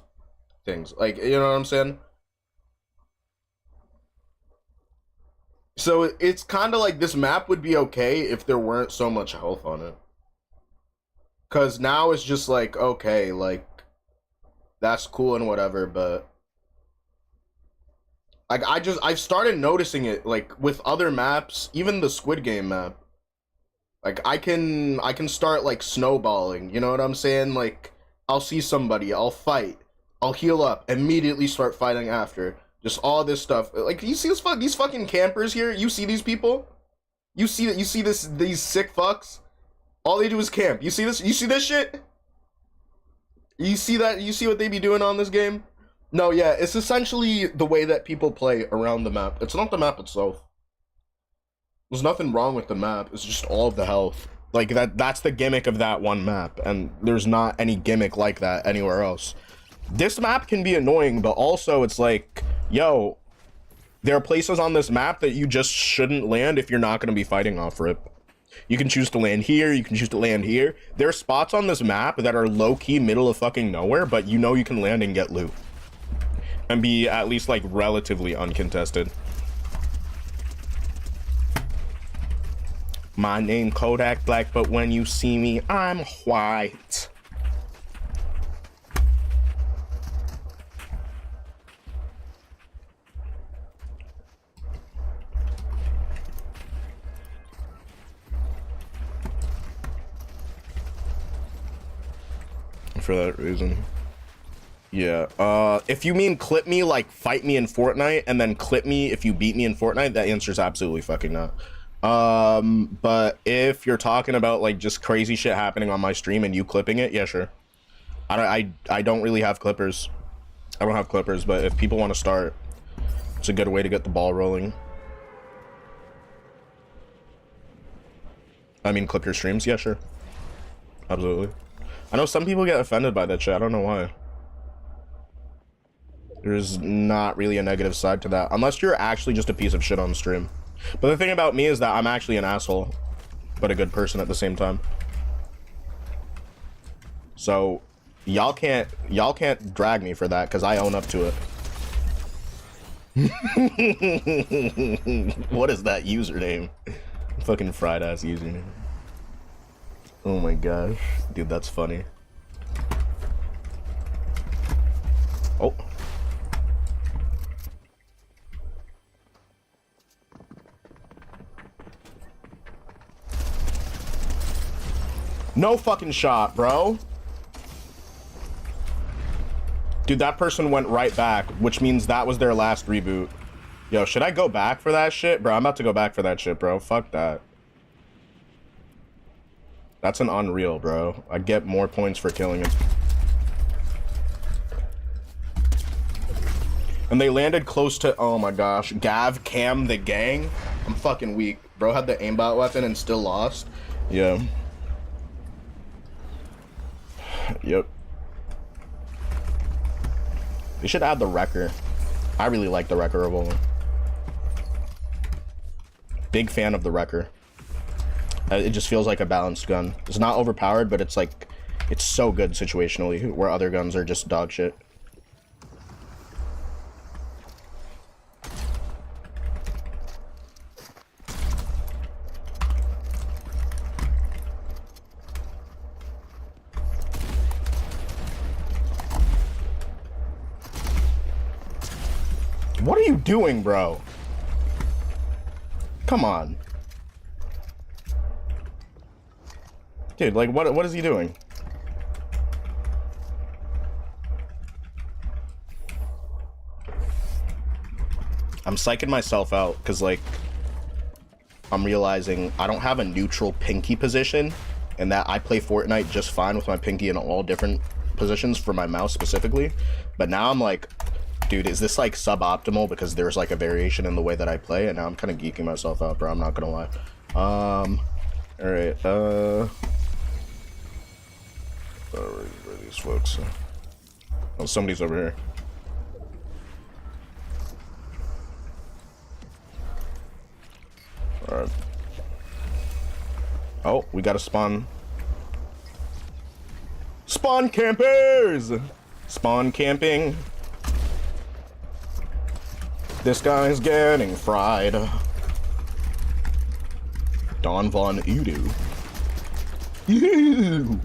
things. Like, you know what I'm saying? So it's kind of like this map would be okay if there weren't so much health on it. Because now it's just like, okay, like, that's cool and whatever, but like I've started noticing it like with other maps, even the Squid Game map. Like I can start like snowballing, you know what I'm saying? Like I'll see somebody, I'll fight, I'll heal up, immediately start fighting after. Just all this stuff. Like you see these fucking campers here? You see these people? You see these sick fucks? All they do is camp. You see this? You see this shit? You see that? You see what they be doing on this game? No, yeah, it's essentially the way that people play around the map. It's not the map itself. There's nothing wrong with the map. It's just all of the health. Like that's the gimmick of that one map, and there's not any gimmick like that anywhere else. This map can be annoying, but also it's like, yo, there are places on this map that you just shouldn't land if you're not going to be fighting off rip. You can choose to land here, you can choose to land here. There are spots on this map that are low-key middle of fucking nowhere, but you know you can land and get loot. And be at least like relatively uncontested. My name Kodak Black, but when you see me, I'm white. For that reason. Yeah, if you mean clip me like fight me in Fortnite and then clip me if you beat me in Fortnite, that answer is absolutely fucking not. But if you're talking about like just crazy shit happening on my stream and you clipping it, yeah, sure. I don't really have clippers. I don't have clippers, but if people want to start, it's a good way to get the ball rolling. I mean, clip your streams, yeah, sure. Absolutely. I know some people get offended by that shit. I don't know why. There's not really a negative side to that, unless you're actually just a piece of shit on stream. But the thing about me is that I'm actually an asshole, but a good person at the same time. So y'all can't drag me for that because I own up to it. What is that username? Fucking fried ass username. Oh my gosh, dude, that's funny. Oh. No fucking shot, bro. Dude, that person went right back, which means that was their last reboot. Yo, should I go back for that shit? Bro, I'm about to go back for that shit, bro. Fuck that. That's an unreal, bro. I get more points for killing it. And they landed close to, oh my gosh, Gav Cam the gang. I'm fucking weak. Bro had the aimbot weapon and still lost. Yeah. Yep. They should add the wrecker. I really like the wrecker revolver. Big fan of the wrecker. It just feels like a balanced gun. It's not overpowered, but it's like, it's so good situationally, where other guns are just dog shit. What are you doing, bro? Come on. Dude, like, what is he doing? I'm psyching myself out, because, like, I'm realizing I don't have a neutral pinky position, and that I play Fortnite just fine with my pinky in all different positions for my mouse specifically. But now I'm like, dude, is this like suboptimal because there's like a variation in the way that I play, and now I'm kind of geeking myself out, bro. I'm not gonna lie. All right. Where are these folks? Oh, somebody's over here. Alright. Oh, we gotta spawn. Spawn campers! Spawn camping. This guy's getting fried. Don Von Udo. Ew!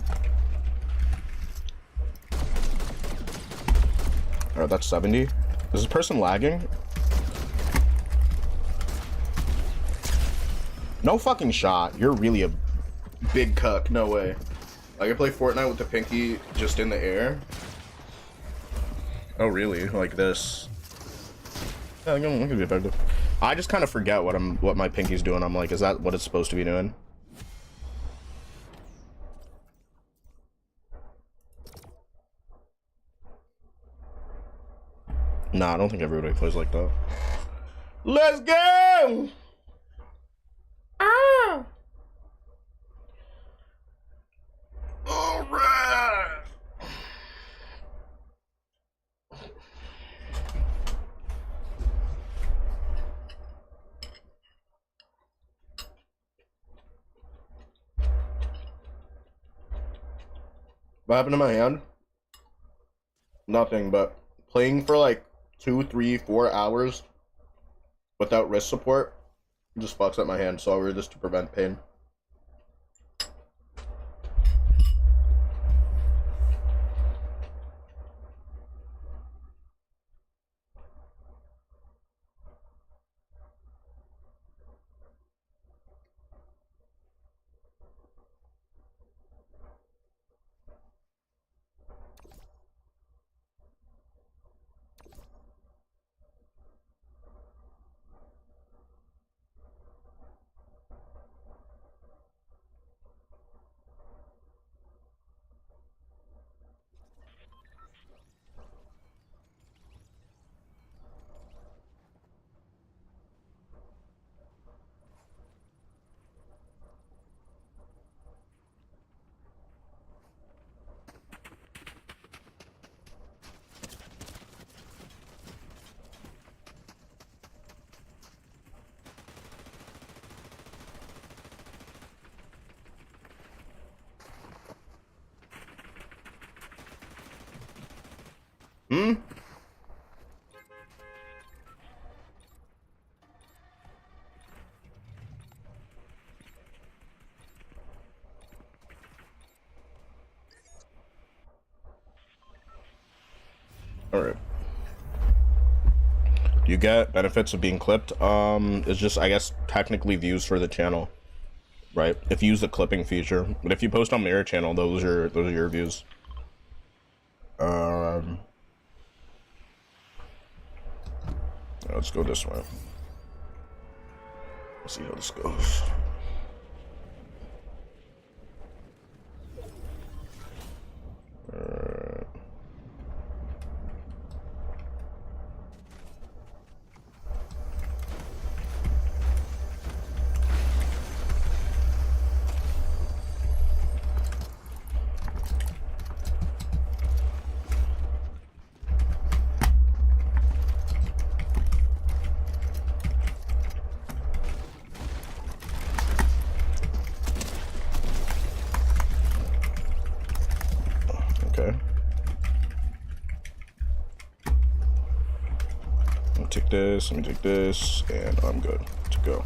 Alright, that's 70. Is this person lagging? No fucking shot. You're really a big cuck. No way. I can play Fortnite with the pinky just in the air. Oh, really? Like this? Yeah, I'm gonna be effective. I just kind of forget what my pinky's doing. I'm like, is that what it's supposed to be doing? Nah, I don't think everybody plays like that. Let's go! Ah! All right. What happened to my hand? Nothing, but playing for like 2, 3, 4 hours without wrist support just fucks up my hand, so I wear this to prevent pain. Hmm? Alright. You get benefits of being clipped. It's just, I guess, technically views for the channel. Right? If you use the clipping feature. But if you post on Mirror Channel, those are your views. Let's go this way. Let's see how this goes. Let me take this, and I'm good to go.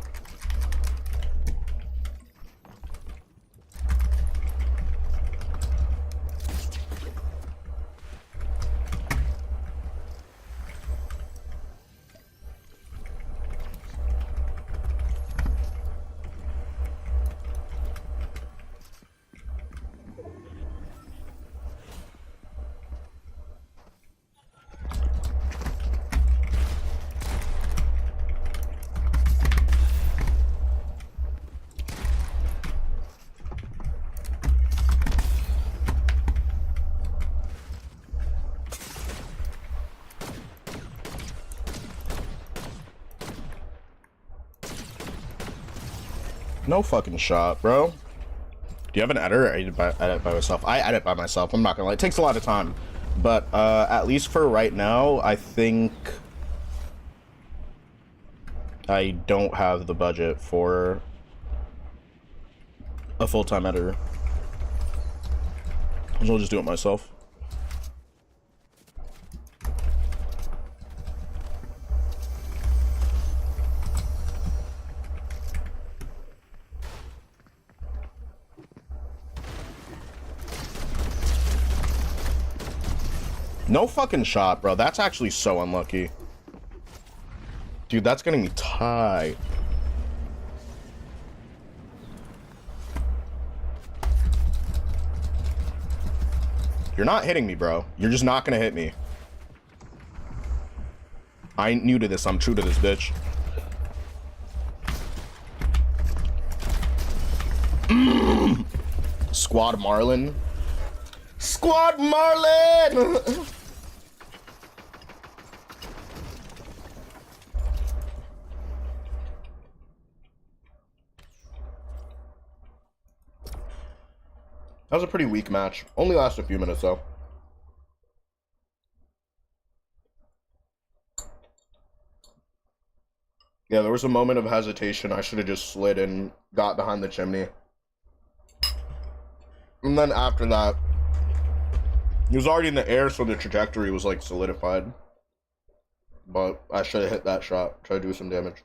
No fucking shot, bro. Do you have an editor? I edit by myself. I edit by myself. I'm not gonna lie. It takes a lot of time. But at least for right now, I think I don't have the budget for a full-time editor. So I'll just do it myself. No fucking shot, bro. That's actually so unlucky. Dude, that's getting me tight. You're not hitting me, bro. You're just not gonna hit me. I ain't new to this. I'm true to this, bitch. Squad Marlin. Squad Marlin! That was a pretty weak match. Only lasted a few minutes, though. Yeah, there was a moment of hesitation. I should have just slid and got behind the chimney. And then after that, he was already in the air, so the trajectory was, like, solidified. But I should have hit that shot. Try to do some damage.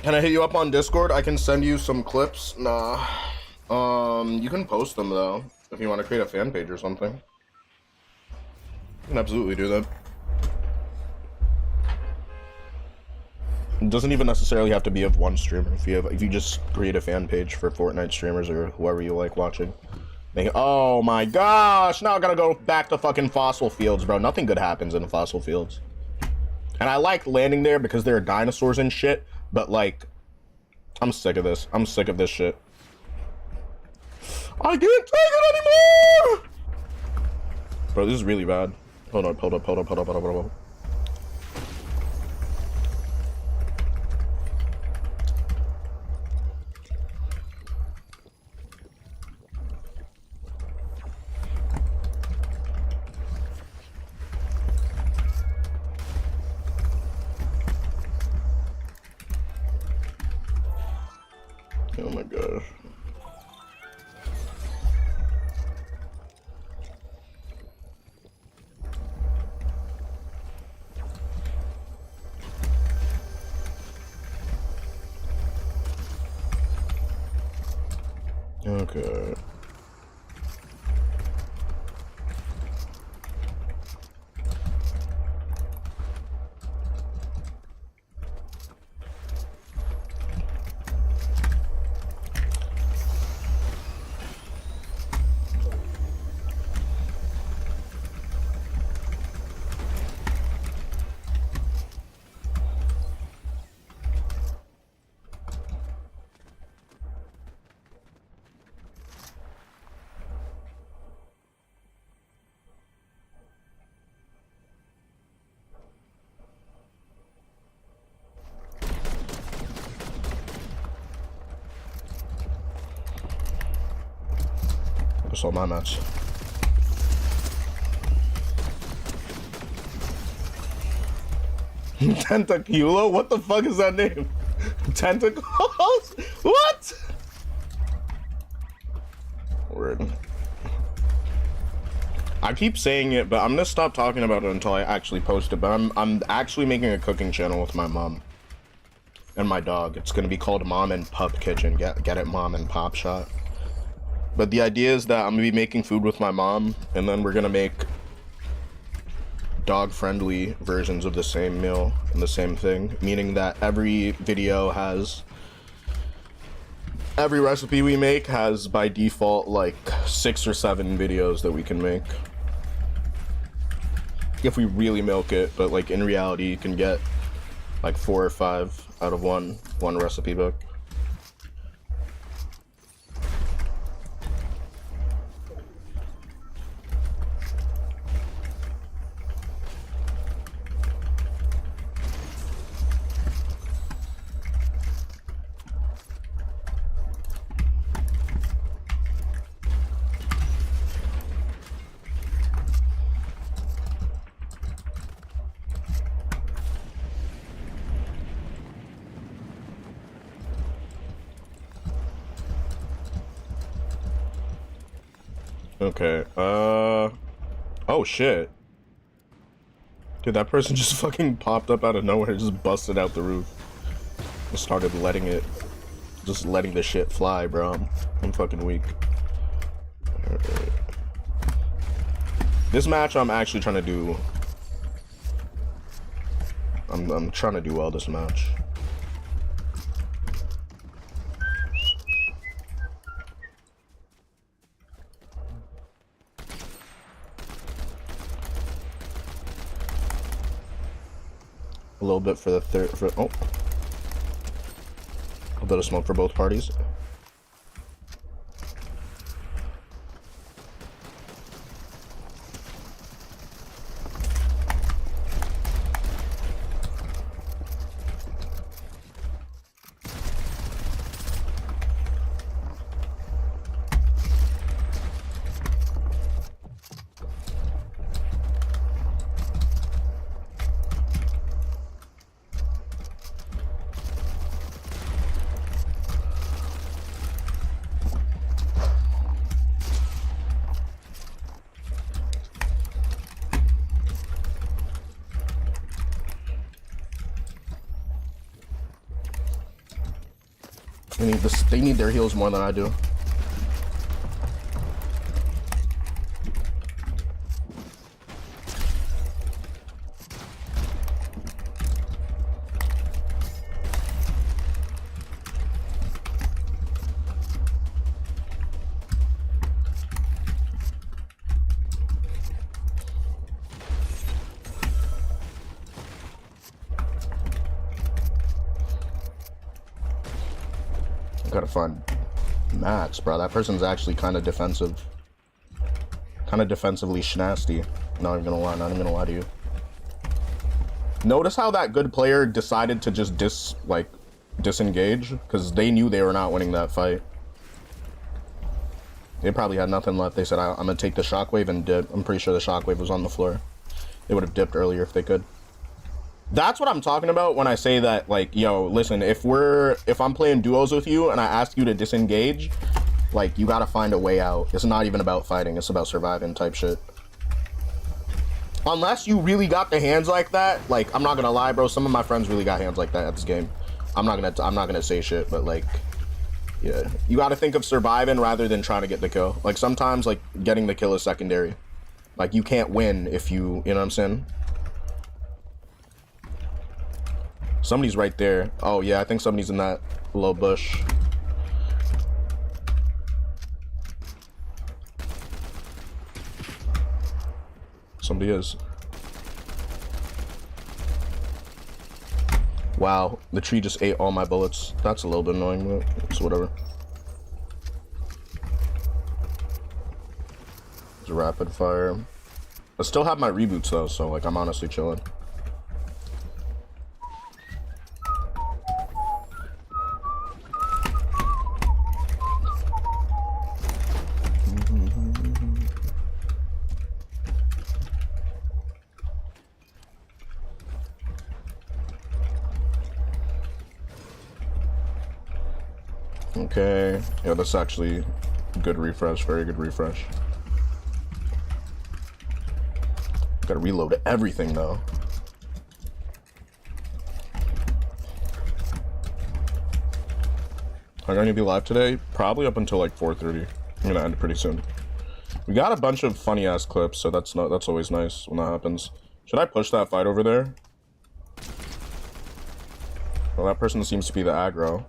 Can I hit you up on Discord? I can send you some clips. Nah. You can post them though if you want to create a fan page or something. You can absolutely do that. It doesn't even necessarily have to be of one streamer. If you just create a fan page for Fortnite streamers or whoever you like watching. Oh my gosh! Now I gotta go back to fucking fossil fields, bro. Nothing good happens in fossil fields. And I like landing there because there are dinosaurs and shit, but like, I'm sick of this. I'm sick of this shit. I can't take it anymore! Bro, this is really bad. Hold up. Oh my gosh. Okay. That's all my mats. Tentaculo? What the fuck is that name? Tentacles? What? Word. I keep saying it, but I'm gonna stop talking about it until I actually post it. But I'm actually making a cooking channel with my mom and my dog. It's gonna be called Mom and Pup Kitchen. Get it, Mom and Pop Shot. But the idea is that I'm gonna be making food with my mom, and then we're gonna make dog-friendly versions of the same meal and the same thing, meaning that every recipe we make has by default like 6 or 7 videos that we can make if we really milk it. But like in reality, you can get like 4 or 5 out of one recipe book. Okay, oh shit. Dude, that person just fucking popped up out of nowhere, just busted out the roof. Just started letting the shit fly, bro. I'm fucking weak. Alright. This match I'm actually trying to do. I'm trying to do well this match. A little bit for the oh. A bit of smoke for both parties. They need their heals more than I do. Gotta find Max, bro. That person's actually kind of defensive. Kind of defensively schnasty. Not even gonna lie to you. Notice how that good player decided to just disengage? Because they knew they were not winning that fight. They probably had nothing left. They said, I'm gonna take the shockwave and dip. I'm pretty sure the shockwave was on the floor. They would have dipped earlier if they could. That's what I'm talking about when I say that, like, yo, listen, if I'm playing duos with you and I ask you to disengage, like, you gotta find a way out. It's not even about fighting, it's about surviving type shit. Unless you really got the hands like that, like, I'm not gonna lie, bro, some of my friends really got hands like that at this game. I'm not gonna say shit, but like, yeah. You gotta think of surviving rather than trying to get the kill. Like, sometimes, like, getting the kill is secondary. Like, you can't win if you know what I'm saying? Somebody's right there. Oh, yeah, I think somebody's in that low bush. Somebody is. Wow, the tree just ate all my bullets. That's a little bit annoying, but it's whatever. It's a rapid fire. I still have my reboots, though, so, like, I'm honestly chilling. Okay. Yeah, that's actually good refresh. Very good refresh. Gotta reload everything though. I'm gonna be live today, probably up until like 4:30. I'm gonna end pretty soon. We got a bunch of funny ass clips, so that's always nice when that happens. Should I push that fight over there? Well, that person seems to be the aggro.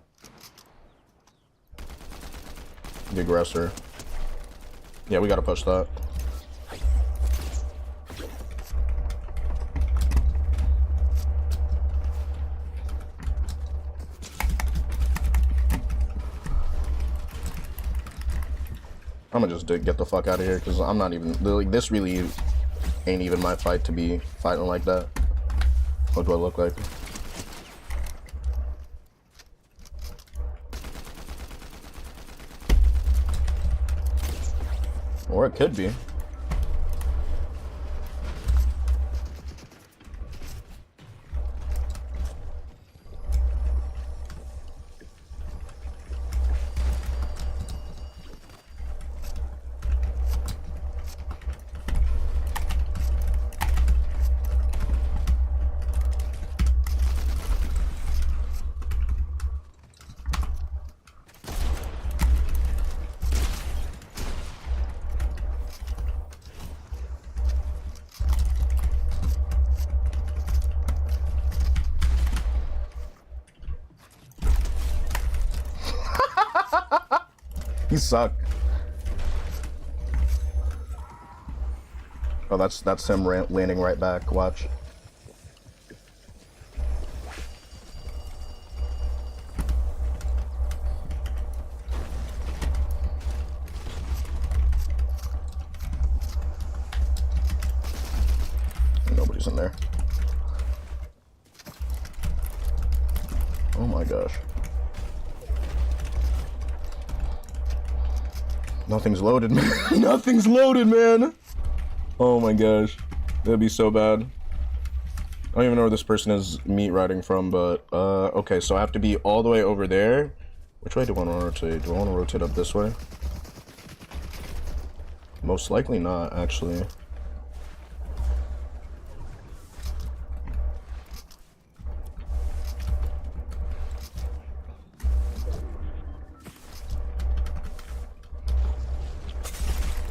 The aggressor. Yeah, we gotta push that. I'm gonna just get the fuck out of here because I'm not even like this. Really ain't even my fight to be fighting like that. What do I look like? Or it could be. You suck. Oh, that's him landing right back. Watch. Nobody's in there. Oh my gosh. Nothing's loaded, man. Nothing's loaded, man. Oh my gosh. That'd be so bad. I don't even know where this person is meat riding from, but, okay, so I have to be all the way over there. Which way do I want to rotate? Do I want to rotate up this way? Most likely not, actually.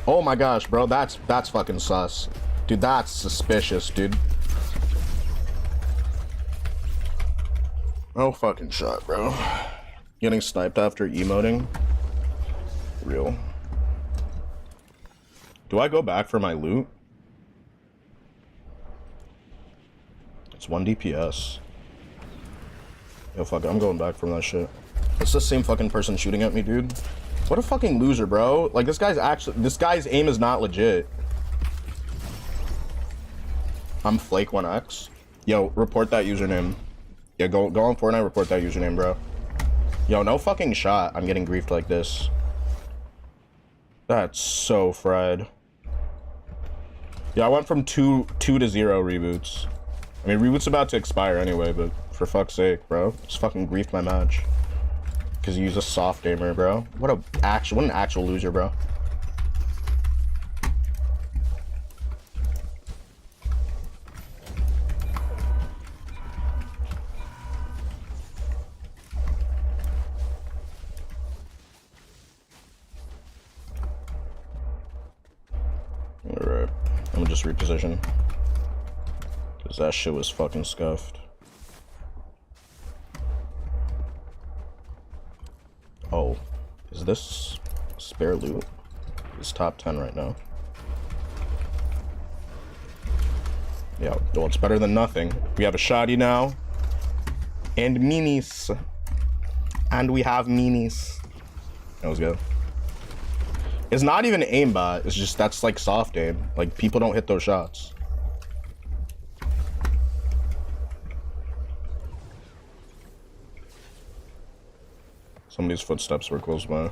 Oh my gosh, bro, that's fucking sus. Dude, that's suspicious, dude. Oh fucking shot, bro. Getting sniped after emoting? Real. Do I go back for my loot? It's 1 DPS. Yo, fuck it, I'm going back from that shit. It's the same fucking person shooting at me, dude. What a fucking loser, bro. Like, this guy's aim is not legit. I'm Flake1X. Yo, report that username. Yeah, go on Fortnite, report that username, bro. Yo, no fucking shot. I'm getting griefed like this. That's so fried. Yeah, I went from 2 to 0 reboots. I mean, reboot's about to expire anyway, but for fuck's sake, bro. Just fucking griefed my match. Because you use a soft aimer, bro. What an actual loser, bro. Alright. I'm gonna just reposition. Because that shit was fucking scuffed. Oh, is this spare loot? It's top 10 right now. Yeah, well, it's better than nothing. We have a shoddy now. And minis. And we have minis. That was good. It's not even aimbot. It's just, that's like soft aim. Like, people don't hit those shots. Somebody's footsteps were close by.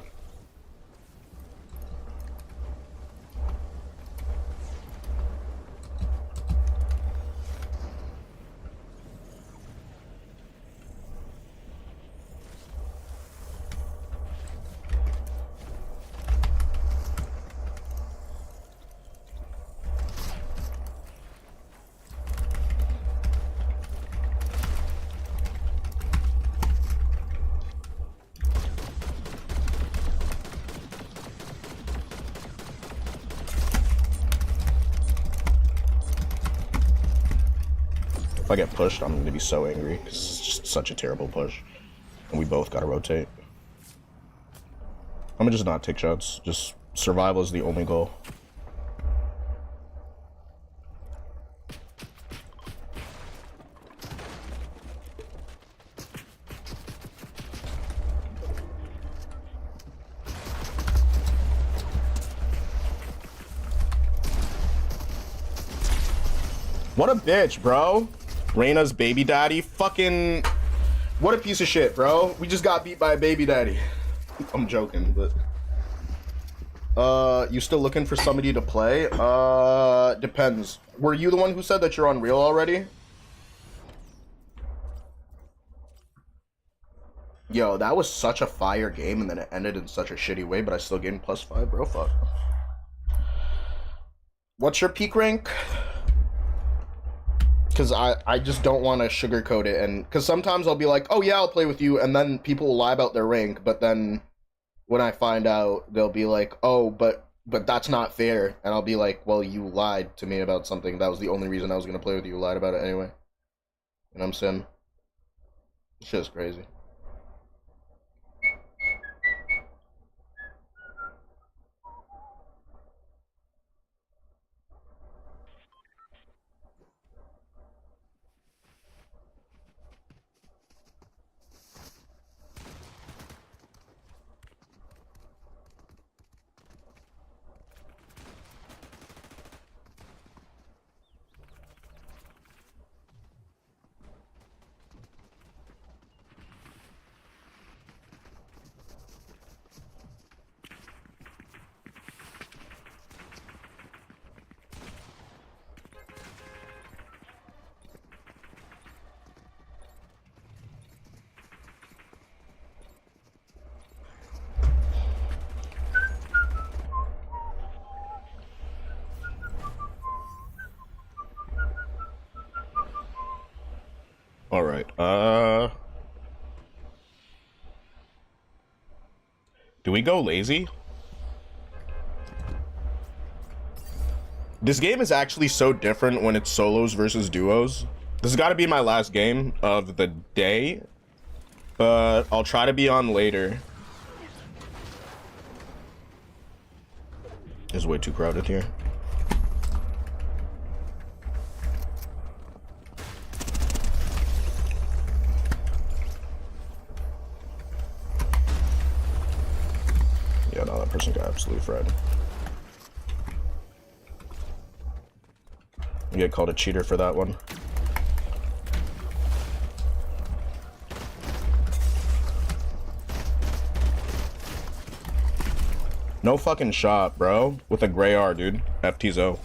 If I get pushed, I'm gonna be so angry. It's just such a terrible push. And we both gotta rotate. I'm gonna just not take shots. Just survival is the only goal. What a bitch, bro. Reyna's baby daddy. Fucking... What a piece of shit, bro. We just got beat by a baby daddy. I'm joking, but... You still looking for somebody to play? Depends. Were you the one who said that you're on Real already? Yo, that was such a fire game, and then it ended in such a shitty way, but I still gained +5, bro. Fuck. What's your peak rank? Because I just don't want to sugarcoat it, and because sometimes I'll be like, oh yeah, I'll play with you, and then people will lie about their rank, but then when I find out, they'll be like, oh, but that's not fair, and I'll be like, well, you lied to me about something. That was the only reason I was gonna play with you. You lied about it anyway. You know what I'm saying? It's just crazy. All right. Do we go lazy? This game is actually so different when it's solos versus duos. This has got to be my last game of the day, but I'll try to be on later. It's way too crowded here. Yeah, no, that person got absolutely fried. You get called a cheater for that one. No fucking shot, bro. With a gray R, dude. FTZO.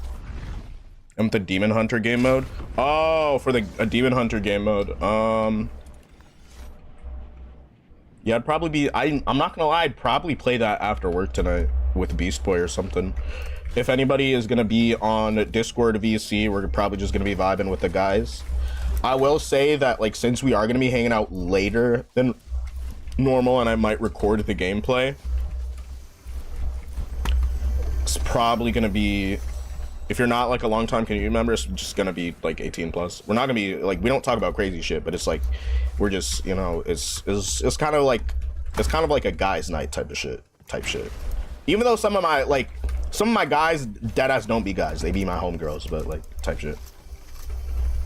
And with the Demon Hunter game mode. Oh, for the a Demon Hunter game mode. Yeah, I'd probably be... I'm not gonna lie, I'd probably play that after work tonight with Beast Boy or something. If anybody is gonna be on Discord VC, we're probably just gonna be vibing with the guys. I will say that, like, since we are gonna be hanging out later than normal and I might record the gameplay, it's probably gonna be... If you're not like a long-time community member, it's just gonna be like 18 plus. We're not gonna be like, we don't talk about crazy shit, but it's like, we're just, you know, it's kind of like, it's kind of like a guys' night type shit. Even though some of my guys deadass don't be guys, they be my homegirls, but like type shit.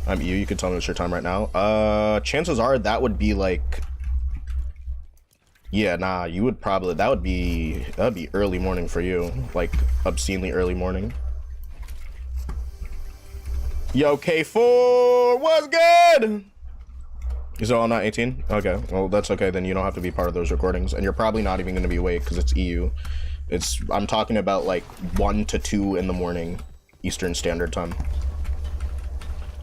I'm you can tell me what's your time right now. Chances are that would be like, yeah, nah, you would probably, that'd be early morning for you, like obscenely early morning. Yo, K4, what's good? Is it all not 18? Okay, well, that's okay. Then you don't have to be part of those recordings. And you're probably not even going to be awake because it's EU. I'm talking about like 1 to 2 in the morning, Eastern Standard Time.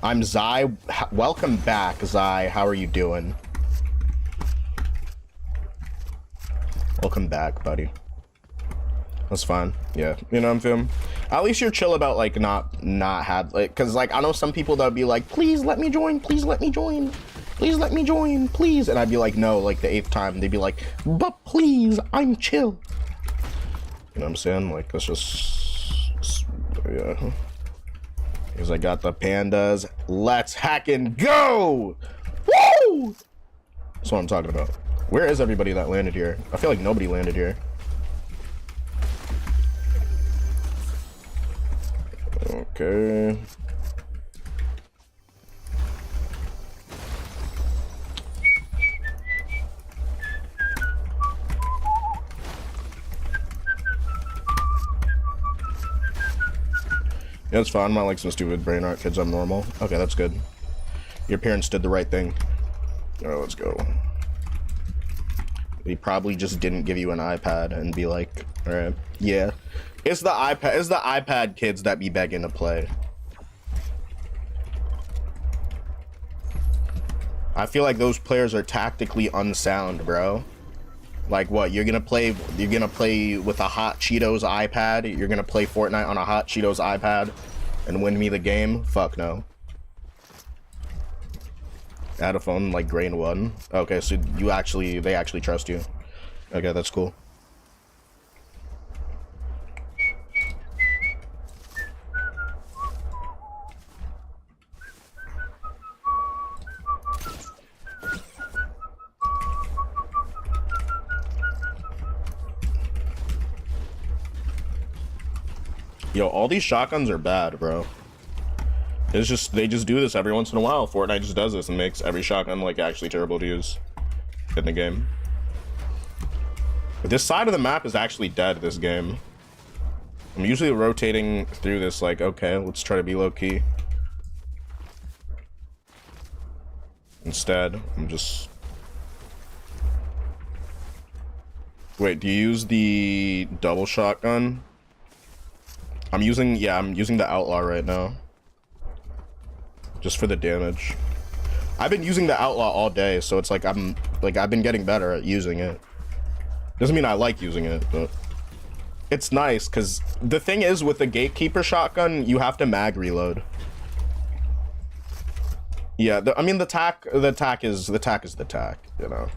I'm Zai. Welcome back, Zai. How are you doing? Welcome back, buddy. That's fine. Yeah, you know what I'm feeling? At least you're chill about like not have like, cause like I know some people that would be like, please let me join, please let me join, please let me join, please, and I'd be like, no, like the 8th time they'd be like, but please, I'm chill. You know what I'm saying? Like that's just yeah. Because I got the pandas. Let's hack and go! Woo! That's what I'm talking about. Where is everybody that landed here? I feel like nobody landed here. Okay. Yeah, it's fine. I'm not like some stupid brain art kids. I'm normal. Okay, that's good. Your parents did the right thing. Alright, let's go. They probably just didn't give you an iPad and be like, alright, yeah. It's the iPad kids that be begging to play. I feel like those players are tactically unsound, bro. Like what? You're gonna play with a Hot Cheetos iPad? You're gonna play Fortnite on a Hot Cheetos iPad and win me the game? Fuck no. Add a phone like grade 1. Okay, so they actually trust you. Okay, that's cool. Yo, all these shotguns are bad, bro. It's just, they just do this every once in a while. Fortnite just does this and makes every shotgun like actually terrible to use in the game. But this side of the map is actually dead this game. I'm usually rotating through this like, okay, let's try to be low key. Instead, I'm just... Wait, do you use the double shotgun? I'm using the Outlaw right now. Just for the damage. I've been using the Outlaw all day, so it's like I've been getting better at using it. Doesn't mean I like using it, but it's nice because the thing is with the Gatekeeper shotgun, you have to mag reload. Yeah, I mean the tack is the tack, you know.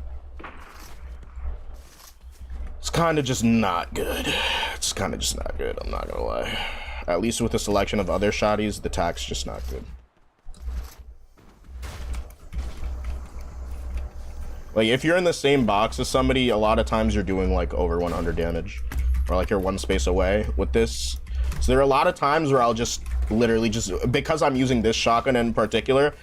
It's kind of just not good. It's kind of just not good, I'm not gonna lie. At least with the selection of other shotties, the tack's just not good. Like, if you're in the same box as somebody, a lot of times you're doing, like, over 100 damage. Or, like, you're one space away with this. So there are a lot of times where I'll just literally just... Because I'm using this shotgun in particular,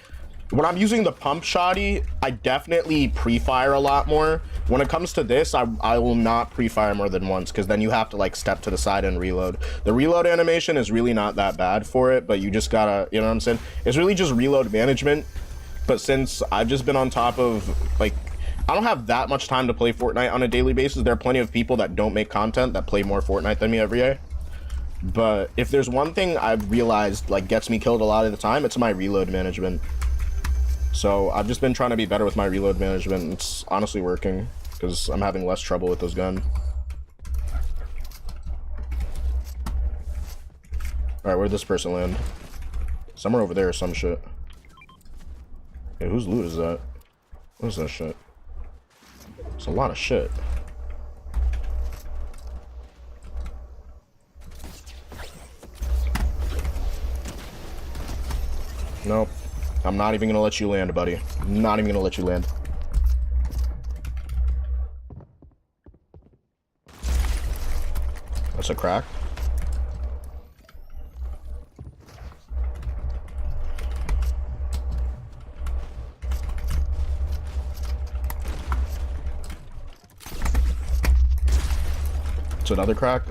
when I'm using the pump shotty, I definitely pre-fire a lot more. When it comes to this, I will not pre-fire more than once, because then you have to, like, step to the side and reload. The reload animation is really not that bad for it, but you just gotta... You know what I'm saying? It's really just reload management. But since I've just been on top of, like... I don't have that much time to play Fortnite on a daily basis. There are plenty of people that don't make content that play more Fortnite than me every day. But if there's one thing I've realized like gets me killed a lot of the time, it's my reload management. So I've just been trying to be better with my reload management. It's honestly working because I'm having less trouble with those guns. Alright, where'd this person land? Somewhere over there or some shit. Hey, whose loot is that? What is that shit? It's a lot of shit. Nope. I'm not even gonna let you land, buddy. I'm not even gonna let you land. That's a crack. It's another crack.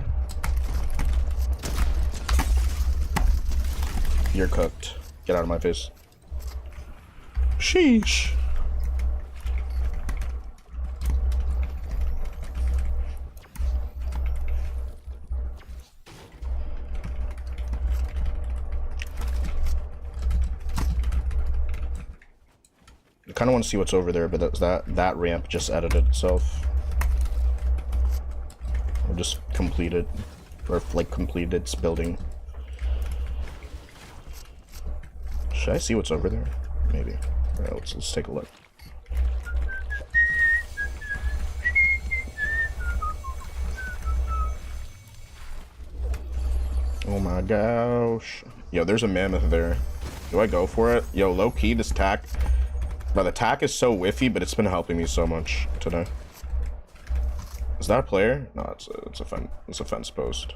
You're cooked. Get out of my face. Sheesh. I kind of want to see what's over there, but that ramp just edited itself. Or just completed, or like completed its building. Should I see what's over there? Maybe. All right, let's take a look. Oh my gosh. Yo, there's a mammoth there. Do I go for it? Yo, low-key, this tack... Bro, the tack is so whiffy, but it's been helping me so much today. Is that a player? No, it's a fence post.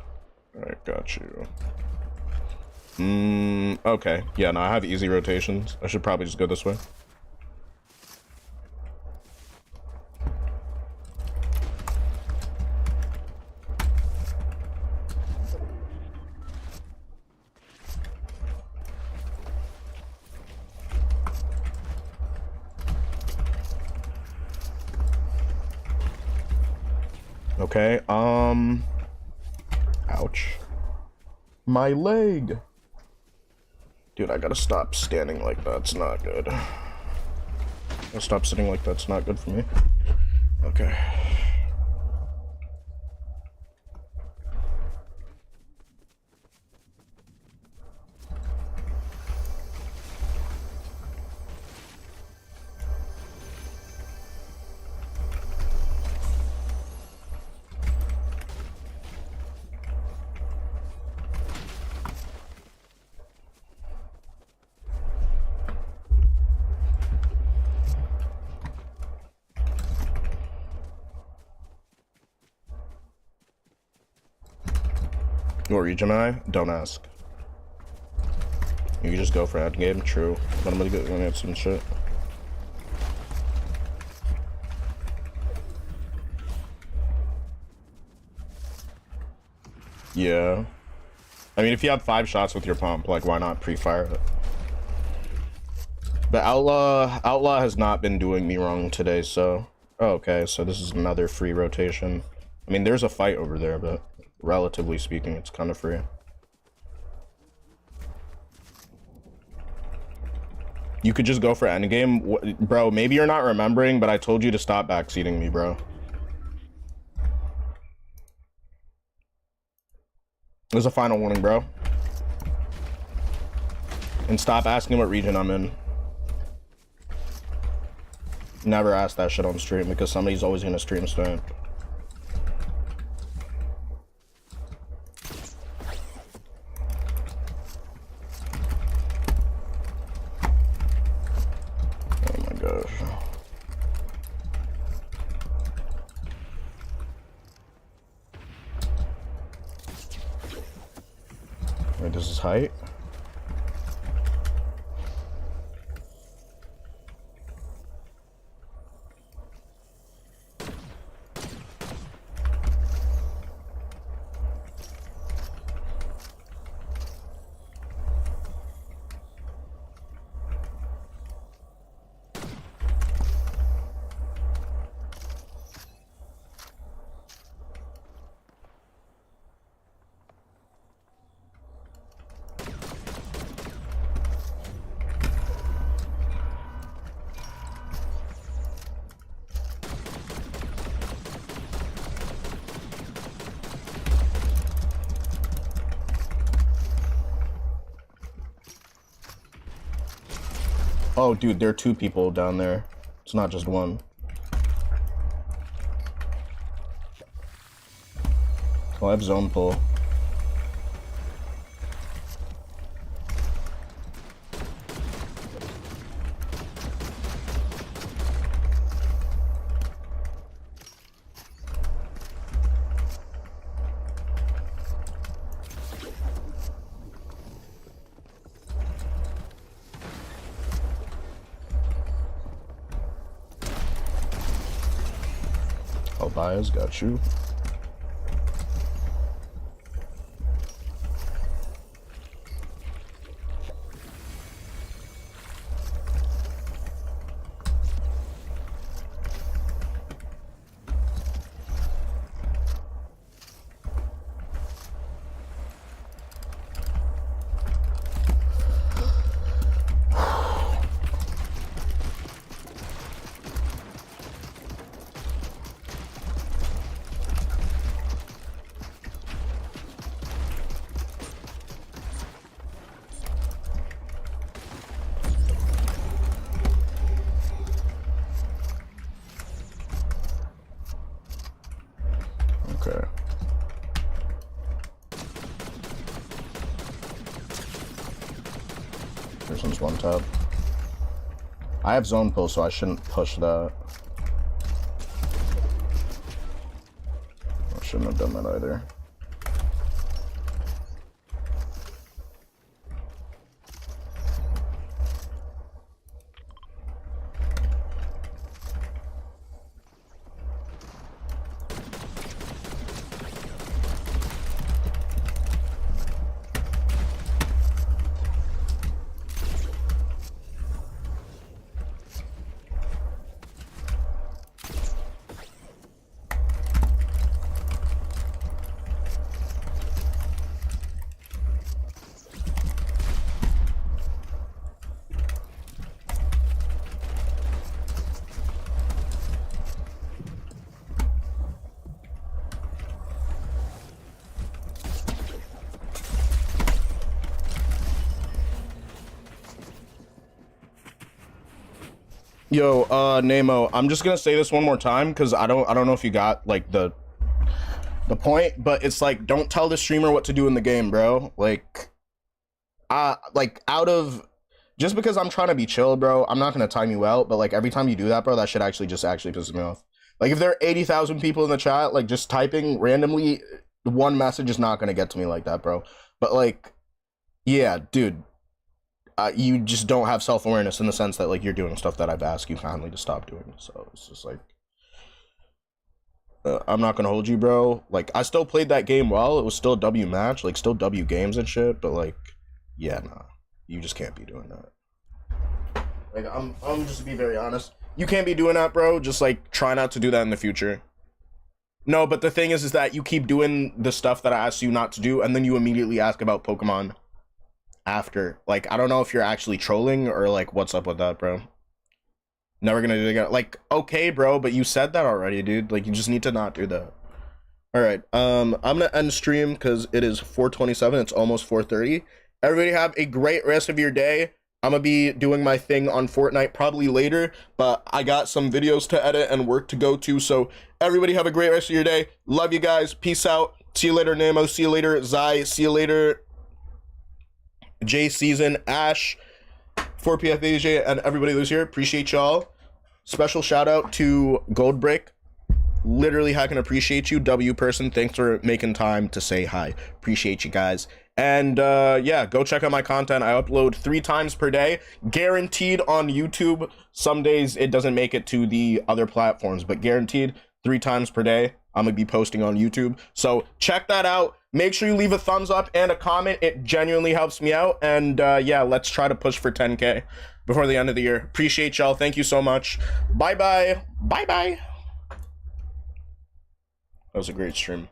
Alright, got you. Okay. Yeah, no, I have easy rotations. I should probably just go this way. Okay, ouch. My leg! Dude, I gotta stop standing like that. It's not good. I'll stop sitting like that's not good for me. Okay. What region am I? Don't ask. You can just go for ad game, true. But I'm gonna get some shit. Yeah. I mean, if you have 5 shots with your pump, like, why not pre-fire it? But Outlaw has not been doing me wrong today, so... Oh, okay, so this is another free rotation. I mean, there's a fight over there, but relatively speaking, it's kind of free. You could just go for endgame. Bro, maybe you're not remembering, but I told you to stop backseating me, bro. There's a final warning, bro. And stop asking what region I'm in. Never ask that shit on stream, because somebody's always gonna stream stamp. Oh my gosh. Wait, this is height? Oh, dude, there are 2 people down there. It's not just one. Oh, I have zone pull. Bias, got you. one tap. I have zone pull, so I shouldn't push that. I shouldn't have done that either. Yo, Nemo, I'm just gonna say this one more time because I don't know if you got like the point, but it's like, don't tell the streamer what to do in the game, bro. Like out of, just because I'm trying to be chill, bro, I'm not gonna time you out, but like every time you do that, bro, that shit actually pisses me off. Like if there are 80,000 people in the chat, like just typing randomly one message is not gonna get to me like that, bro. But like, yeah, dude. You just don't have self-awareness in the sense that like you're doing stuff that I've asked you kindly to stop doing. So it's just like, I'm not gonna hold you, bro. Like I still played that game well. It was still a W match, like still W games and shit. But like, yeah, nah, you just can't be doing that. Like I'm just to be very honest. You can't be doing that, bro. Just like try not to do that in the future. No, but the thing is that you keep doing the stuff that I asked you not to do, and then you immediately ask about Pokemon after. Like I don't know if you're actually trolling or like what's up with that, bro. Never gonna do it again. Like, okay, bro, but you said that already, dude. Like you just need to not do that. All right, I'm gonna end stream because it is 4:27. It's almost 4:30. Everybody have a great rest of your day. I'm gonna be doing my thing on Fortnite probably later, but I got some videos to edit and work to go to. So everybody have a great rest of your day. Love you guys. Peace out. See you later, Nemo. See you later, Zai. See you later, J Season, Ash, 4PFAJ, and everybody who's here. Appreciate y'all. Special shout out to Goldbrick. Literally, I can appreciate you. W person, thanks for making time to say hi. Appreciate you guys. And yeah, go check out my content. I upload 3 times per day, guaranteed on YouTube. Some days it doesn't make it to the other platforms, but guaranteed 3 times per day. I'm gonna be posting on YouTube. So check that out. Make sure you leave a thumbs up and a comment. It genuinely helps me out. And yeah, let's try to push for 10K before the end of the year. Appreciate y'all. Thank you so much. Bye-bye. Bye-bye. That was a great stream.